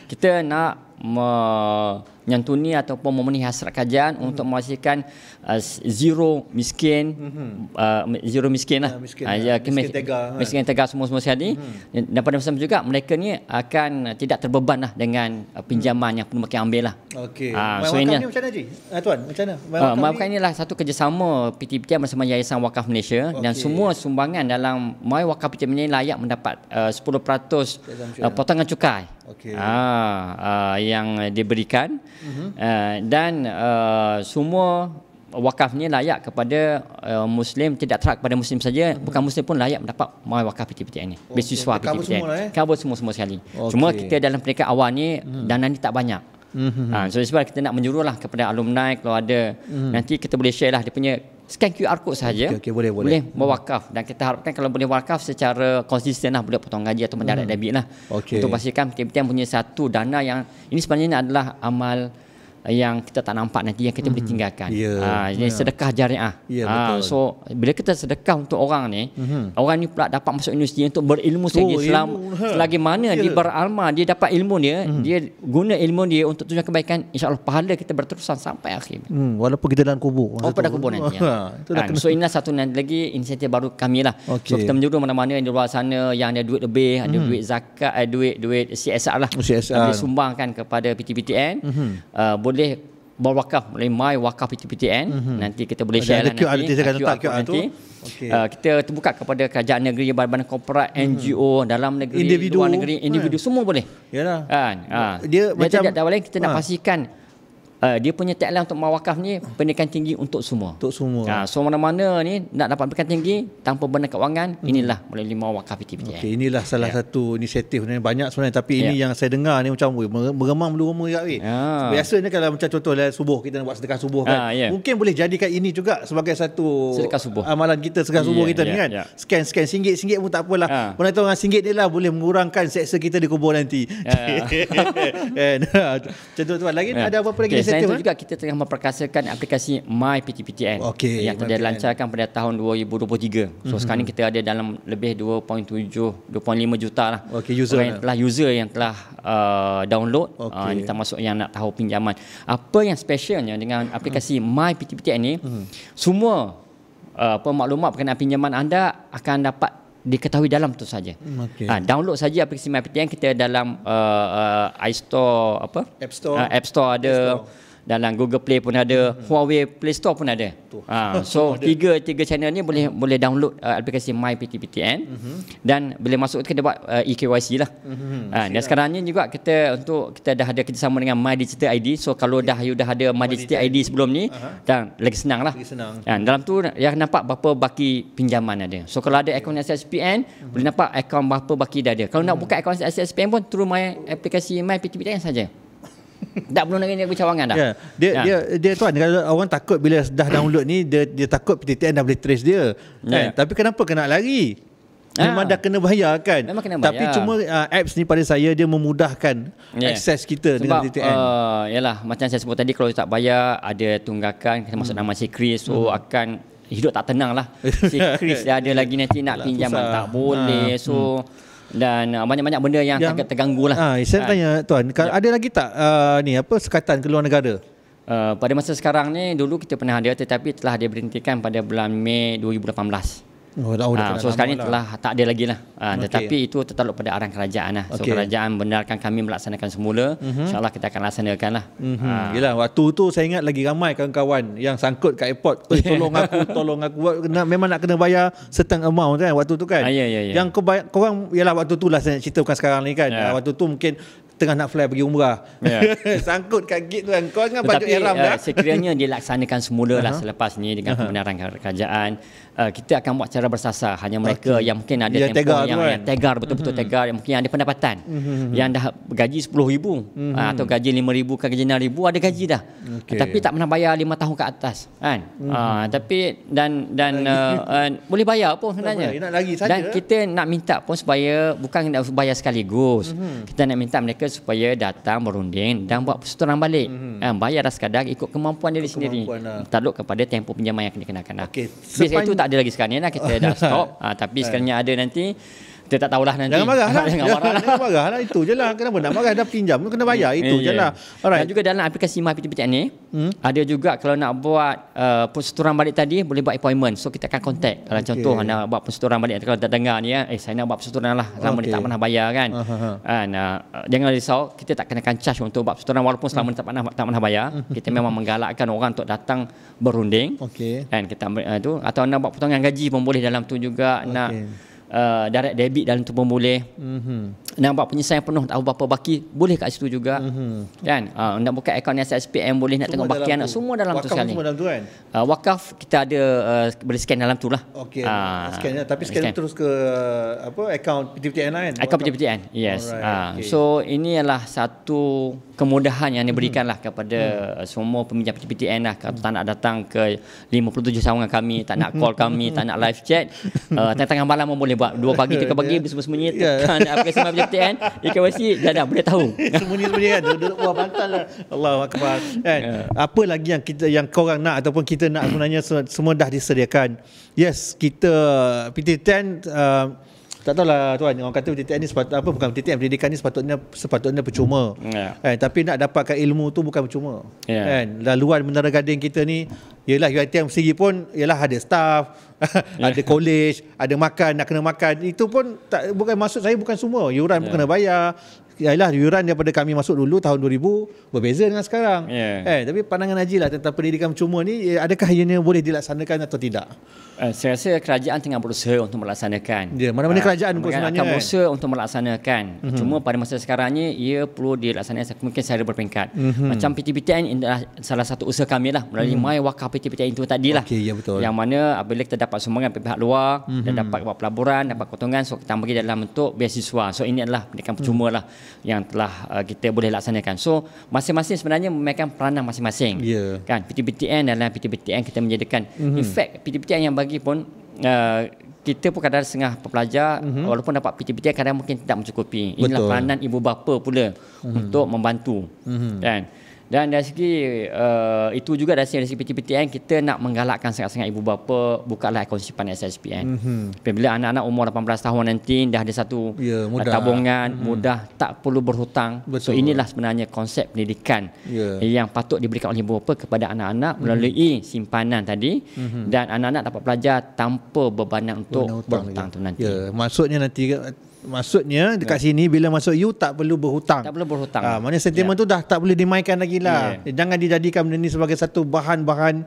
Kita nak menyantuni ataupun memenuhi hasrat kajian untuk memastikan zero miskin, zero miskin lah, miskin tegar semua sekali. Dan pada masa juga mereka ni akan tidak terbeban lah dengan pinjaman yang penuh makin ambil lah. So ini macam mana Ji? Tuan, macam mana? Wakaf ini lah satu kerjasama PTPTN bersama Yayasan Wakaf Malaysia, dan semua sumbangan dalam My Wakaf PTPTN ini layak mendapat 10% potongan cukai yang diberikan, dan semua wakaf ni layak kepada Muslim, tidak terak kepada Muslim saja, bukan Muslim pun layak mendapat my wakaf PTPTN ni. Beasiswa PTPTN. Cover semua sekali. Cuma kita dalam peringkat awal ni dana ni tak banyak. So sebab kita nak menyuruhlah kepada alumni kalau ada nanti kita boleh share lah dia punya scan QR code sahaja. Boleh berwakaf dan kita harapkan kalau boleh wakaf secara konsisten lah, boleh potong gaji atau mendarat debit lah. Untuk pastikan PTPTN punya satu dana yang ini sebenarnya adalah amal yang kita tak nampak nanti yang kita boleh tinggalkan. Ini sedekah jariah. So bila kita sedekah untuk orang ni, orang ni pula dapat masuk universiti untuk berilmu selagi mana dia beramal, dia dapat ilmu dia, dia guna ilmu dia untuk tujuan kebaikan, insya-Allah pahala kita berterusan sampai akhir. Walaupun kita dalam kubur. Pada kubur nanti. So inilah satu nanti lagi inisiatif baru kami lah. So kita menjuru mana-mana di luar sana yang ada duit lebih, ada duit zakat, duit CSR lah. Boleh sumbangkan kepada PTPTN. Boleh berwakaf, boleh my wakaf PTPTN. Nanti kita boleh share lah nanti. Kita terbuka kepada kerajaan negeri, badan korporat, NGO, dalam negeri, luar negeri, individu, semua boleh. Dia macam awalnya kita nak pastikan dia punya tagline untuk mawakaf ni pendidikan tinggi untuk semua. So mana-mana ni nak dapat pendidikan tinggi tanpa benar kewangan, inilah melalui mawakaf PTPTN. Inilah salah satu inisiatif banyak sebenarnya, tapi ini yang saya dengar ni macam meremang bulu roma juga. Biasanya kalau macam contohlah subuh, kita nak buat sedekah subuh kan. Mungkin boleh jadikan ini juga sebagai satu sedekah subuh. Amalan kita sedekah subuh kita ni kan. Scan RM1 pun tak apalah. Mana tahu RM1 ni lah boleh mengurangkan seksa kita di kubur nanti. Macam tu lagi ada apa-apa lagi? Selain itu juga kita tengah memperkasakan aplikasi My PTPTN yang telah dilancarkan pada tahun 2023. So sekarang ni kita ada dalam lebih 2.5 juta lah user yang telah download. Ini termasuk yang nak tahu pinjaman. Apa yang specialnya dengan aplikasi My PTPTN ni, semua maklumat berkenaan pinjaman anda akan dapat diketahui dalam tu saja. Download saja aplikasi My PTPTN, kita dalam iStore, App Store ada, dalam Google Play pun ada, Huawei Play Store pun ada. So tiga channel ni boleh download aplikasi My PTPTN. Dan bila masuk kita buat eKYC lah. Dan sekarang ni juga kita dah ada kerjasama dengan My Digital ID. So kalau you dah ada My Digital ID sebelum ni, dan lagi senang lah. Dalam tu yang nampak berapa baki pinjaman ada. So kalau ada akaun SSPN, boleh nampak akaun berapa baki dah ada. Kalau nak buka akaun SSPN pun through aplikasi My PTPTN saja. Tak perlu nak bercawangan dah. Dia tuan, kalau orang takut bila dah download ni, dia takut PTPTN dah boleh trace dia. Tapi kenapa kena lari? Memang dah kena bayar kan. Tapi cuma apps ni pada saya dia memudahkan akses kita dengan PTPTN. Yalah, macam saya sebut tadi, kalau tak bayar ada tunggakan, kita masuk nama si Chris, so akan hidup tak tenang lah. Si Chris dah ada lagi nanti nak pinjaman tak boleh. So dan banyak-banyak benda yang agak terganggu lah. Saya tanya tuan, ada lagi tak sekatan keluar negara? Pada masa sekarang ni, dulu kita pernah ada, tetapi telah diberhentikan pada bulan Mei 2018. So sekarang ni telah tak ada lagi lah. Tetapi itu tertakluk pada arahan kerajaan lah. So kerajaan benarkan kami melaksanakan semula. InsyaAllah kita akan laksanakan lah. Yelah, waktu tu saya ingat lagi ramai kawan-kawan yang sangkut kat airport, tolong aku memang nak kena bayar certain amount kan waktu tu kan. Yang korang, yalah waktu tu lah saya nak cerita, bukan sekarang ni kan. Waktu tu mungkin tengah nak fly pergi umrah. Sangkut kat gate tu kan. Kau dengan baju ihram dah. Sekiranya dilaksanakan semula lah selepas ni dengan kebenaran kerajaan, kita akan buat cara bersasar. Hanya mereka yang mungkin ada tempoh yang tegar, betul-betul tegar, yang mungkin ada pendapatan yang dah gaji RM10,000 atau gaji RM5,000 ke gaji RM6,000, ada gaji dah. Tapi tak pernah bayar 5 tahun ke atas kan. Tapi dan boleh bayar pun sebenarnya. Dan kita nak minta pun supaya bukan nak bayar sekaligus. Kita nak minta mereka supaya datang berunding dan buat persetoran balik. Bayar dah sekadar ikut kemampuan diri sendiri. Takluk kepada tempoh pinjaman yang kena kenakan dah. Biasa itu tak ada lagi sekarang ni lah, kita dah stop. Tapi sekiranya ada nanti, kita tak tahulah nanti. Jangan marah lah. Jangan marah lah. Itu je lah. Kenapa nak marah? Dah pinjam, kena bayar. Itu je lah. Dan juga dalam aplikasi My PTPTN ni, ada juga kalau nak buat persetoran balik tadi, boleh buat appointment. So kita akan contact. Kalau contoh nak buat persetoran balik, kalau tak dengar ni, saya nak buat persetoran lah. Selama ni tak pernah bayar kan. Jangan risau, kita tak kenakan charge untuk buat persetoran walaupun selama ni tak pernah bayar. Kita memang menggalakkan orang untuk datang berunding. Dan kita tu, atau nak buat potongan gaji pun boleh dalam tu juga. Nak direct debit dalam tu pun boleh. Nak buat penyelesaian penuh, tahu berapa baki, boleh kat situ juga. Kan? Nak buka akaun SSPM boleh, nak tengok baki anak, semua dalam tu sekali. Semua dalam tu kan? Wakaf kita ada boleh scan dalam tu lah. Okey. Scan tapi scan terus ke akaun PTPTN kan? Akaun PTPTN. Yes. Okay. So ini adalah satu kemudahan yang diberikan lah kepada semua peminjam PTPTN lah. Kalau tak nak datang ke 57 sawangan kami, tak nak call kami, tak nak live chat, tengah-tengah malam pun boleh buat 2 pagi 3 pagi bersembunyi tekan aplikasi PTPTN, KYC dah boleh tahu. Sembunyi-sembunyi kan, duduk buah bantal lah. Allahu akbar. Kan? Apa lagi yang korang nak ataupun kita nak sebenarnya semua dah disediakan. Yes, kita PTPTN tak tahulah tuan, orang kata PTPTN ni bukan PTPTN, pendidikan ni sepatutnya percuma. Tapi nak dapatkan ilmu tu bukan percuma. Kan? Laluan Menara Gading kita ni, yalah UiTM sendiri pun yalah ada staff, ada college, ada makan, nak kena makan. Itu pun bukan, maksud saya bukan semua. Yuran pun kena bayar. Yalah yuran daripada kami masuk dulu tahun 2000 berbeza dengan sekarang. Tapi pandangan Haji lah tentang pendidikan percuma ni, adakah ianya boleh dilaksanakan atau tidak? Saya rasa kerajaan tengah berusaha untuk melaksanakan. Mana-mana kerajaan pun sebenarnya akan berusaha untuk melaksanakan. Cuma pada masa sekarang ni ia perlu dilaksanakan mungkin secara berperingkat. Macam PTPTN adalah salah satu usaha kami lah melalui My Wakaf PTPTN itu tadilah. Ya, betul. Yang mana apabila kita dapat sumbangan pihak luar dan dapat buat pelaburan, dapat potongan, so kita bagi dalam bentuk beasiswa. So ini adalah pendidikan percuma lah yang telah kita boleh laksanakan. So masing-masing sebenarnya memainkan peranan masing-masing. Kan PTPTN dalam PTPTN kita menjadikan in fact PTPTN yang bagi pun kita pun kadang setengah pelajar walaupun dapat PTPTN kadang mungkin tidak mencukupi. Inilah peranan ibu bapa pula untuk membantu. Kan? Dan dari segi itu juga dari segi PTPTN kita nak menggalakkan sangat-sangat ibu bapa bukalah akaun simpan SSPN. Apabila anak-anak umur 18 tahun nanti dah ada satu tabungan, mudah, tak perlu berhutang. So inilah sebenarnya konsep pendidikan yang patut diberikan oleh ibu bapa kepada anak-anak melalui simpanan tadi, dan anak-anak dapat belajar tanpa bebanan untuk berhutang tu nanti. Maksudnya dekat sini bila masuk you tak perlu berhutang. Tak perlu berhutang. Maknanya sentimen tu dah tak boleh dimainkan lagi lah. Jangan dijadikan benda ni sebagai satu bahan-bahan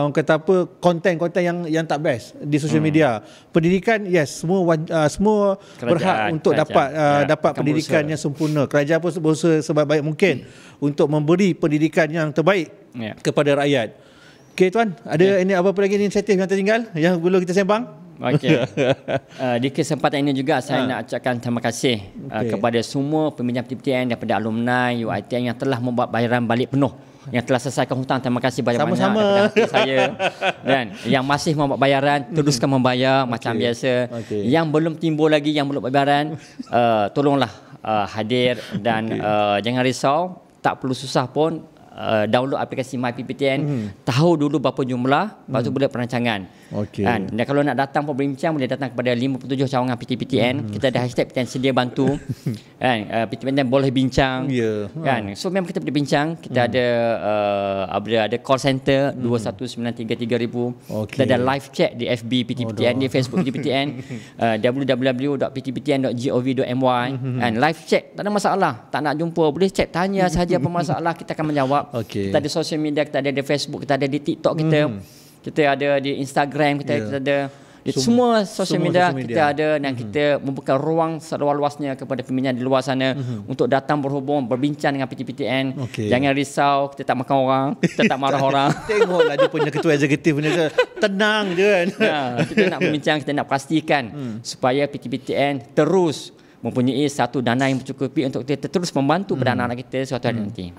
kata apa, konten-konten yang tak best di social media. Pendidikan yes, semua berhak untuk dapat pendidikan yang sempurna. Kerajaan pun berusaha sebaik-baik mungkin untuk memberi pendidikan yang terbaik kepada rakyat. Okey tuan, ada ini apa lagi inisiatif yang tertinggal yang perlu kita sembang? Okey. Di kesempatan ini juga saya nak ucapkan terima kasih kepada semua peminjam PTPTN daripada alumni UiTM yang telah membuat bayaran balik penuh, yang telah selesaikan hutang. Terima kasih banyak-banyak daripada hati saya. Dan yang masih membuat bayaran, teruskan membayar macam biasa. Yang belum timbul lagi, yang belum bayaran, tolonglah hadir dan jangan risau, tak perlu susah pun. Download aplikasi MyPTPTN, tahu dulu berapa jumlah, lepas tu boleh perancangan. Dan kalau nak datang pun berbincang, boleh datang kepada 57 cawangan PTPTN. Kita ada hashtag PTN sedia bantu. PTPTN boleh bincang. Kan? So memang kita boleh bincang. Kita ada call center 21933000. Kita ada live chat di FB PTPTN, di Facebook PTPTN, www.ptptn.gov.my. And live chat, tak ada masalah. Tak nak jumpa, boleh chat, tanya sahaja apa masalah, kita akan menjawab. Kita ada social media, kita ada di Facebook, kita ada di TikTok kita. Kita ada di Instagram, kita ada di semua social media kita ada, dan kita membuka ruang seluas-luasnya kepada peminjam di luar sana untuk datang berhubung, berbincang dengan PTPTN. Jangan risau, kita tak makan orang, kita tak marah orang. Tengoklah dia punya ketua eksekutif ni tenang je kan. Kita nak berbincang, kita nak pastikan supaya PTPTN terus mempunyai satu dana yang mencukupi untuk kita terus membantu pada anak-anak kita suatu hari nanti.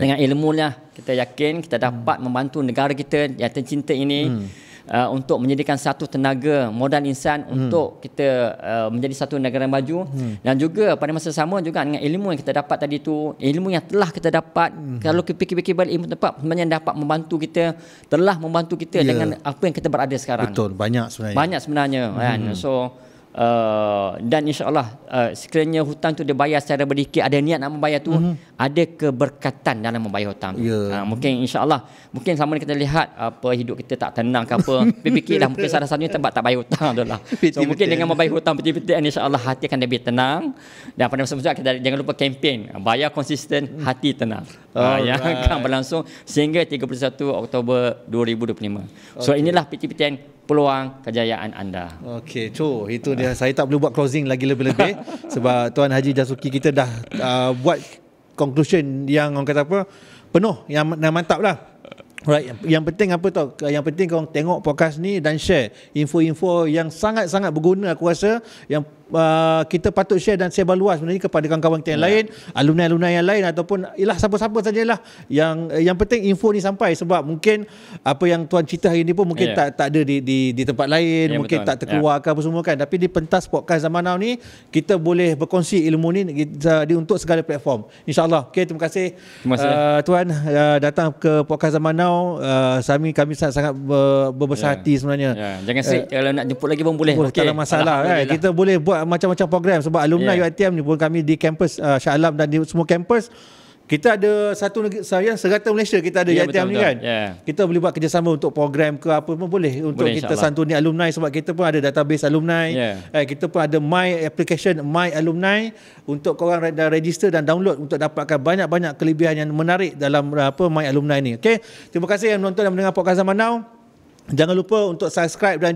Dengan ilmunya kita yakin kita dapat membantu negara kita yang tercinta ini untuk menyediakan satu tenaga modal insan untuk kita menjadi satu negara maju. Dan juga pada masa sama juga dengan ilmu yang kita dapat tadi tu, ilmu yang telah kita dapat, kalau kita fikir-fikir balik ilmu tempat sebenarnya dapat membantu kita, telah membantu kita dengan apa yang kita berada sekarang. Betul, banyak sebenarnya kan. So dan insyaAllah sekiranya hutang tu dibayar secara berdikit, ada niat nak membayar tu, ada keberkatan dalam membayar hutang tu. Mungkin insyaAllah, mungkin selama ni kita lihat apa hidup kita tak tenang ke apa, fikirlah mungkin salah satunya sebab tak bayar hutang tu lah. So mungkin dengan membayar hutang PTPTN, insyaAllah hati akan lebih tenang. Dan pada masa itu kita jangan lupa kempen bayar konsisten, hati tenang, yang akan berlangsung sehingga 31 Oktober 2025. So inilah PTPTN peluang kejayaan anda. Okey, itu dia. Saya tak boleh buat closing lagi lebih-lebih sebab Tuan Haji Jasuki kita dah buat conclusion yang orang kata apa, penuh, yang mantap lah. Right, yang penting apa tau? Yang penting korang tengok podcast ni dan share info-info yang sangat-sangat berguna, aku rasa, yang kita patut share dan sebar luas sebenarnya kepada kawan-kawan kita yang lain, alumni-alumni yang lain, ataupun siapa-siapa sajalah yang penting info ni sampai. Sebab mungkin apa yang tuan cerita hari ni pun mungkin tak ada di tempat lain, mungkin betul, tak terkeluar ke apa semua kan, tapi di pentas podcast Zaman Now ni kita boleh berkongsi ilmu ni untuk segala platform, insyaAllah. Okay, terima kasih tuan datang ke podcast Zaman Now. Kami sangat berbesar hati sebenarnya. Jangan serik, kalau nak jemput lagi pun boleh. Tak ada masalah kan? Kita boleh buat macam-macam program sebab alumni UiTM ni pun kami di kampus Shah Alam dan di semua kampus kita ada satu serata Malaysia, kita ada UiTM ni kan. Kita boleh buat kerjasama untuk program ke apa pun boleh untuk kita santuni alumni, sebab kita pun ada database alumni. Kita pun ada my application, my alumni, untuk korang dah register dan download untuk dapatkan banyak-banyak kelebihan yang menarik dalam my alumni ni. Okay, terima kasih yang menonton dan mendengar podcast Zaman Now. Jangan lupa untuk subscribe dan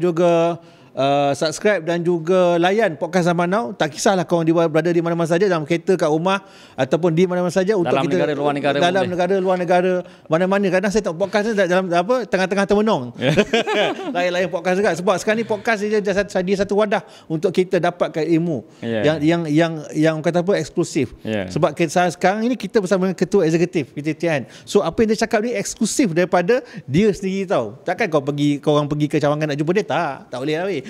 juga layan podcast Zaman Now. Tak kisahlah korang berada di mana-mana saja, dalam kereta, kat rumah, ataupun di mana-mana saja, untuk dalam kita negara, luar negara, dalam negara, luar negara, mana-mana. Kadang saya tengok podcast ni dalam tengah-tengah termenung. Lain-lain podcast juga, sebab sekarang ni podcast dia sadia satu wadah untuk kita dapatkan ilmu yang kata apa, eksklusif. Sebab sekarang ini kita bersama dengan ketua eksekutif PTTN. So apa yang dia cakap ni eksklusif daripada dia sendiri tau. Takkan korang pergi ke cawangan nak jumpa dia, tak boleh lah weh.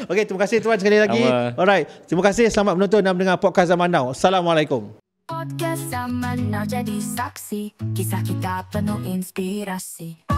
Okey, terima kasih tuan sekali lagi. Alright, terima kasih, selamat menonton dan mendengar podcast Zaman Now. Assalamualaikum. Podcast Zaman Now jadi saksi, kisah kita penuh inspirasi.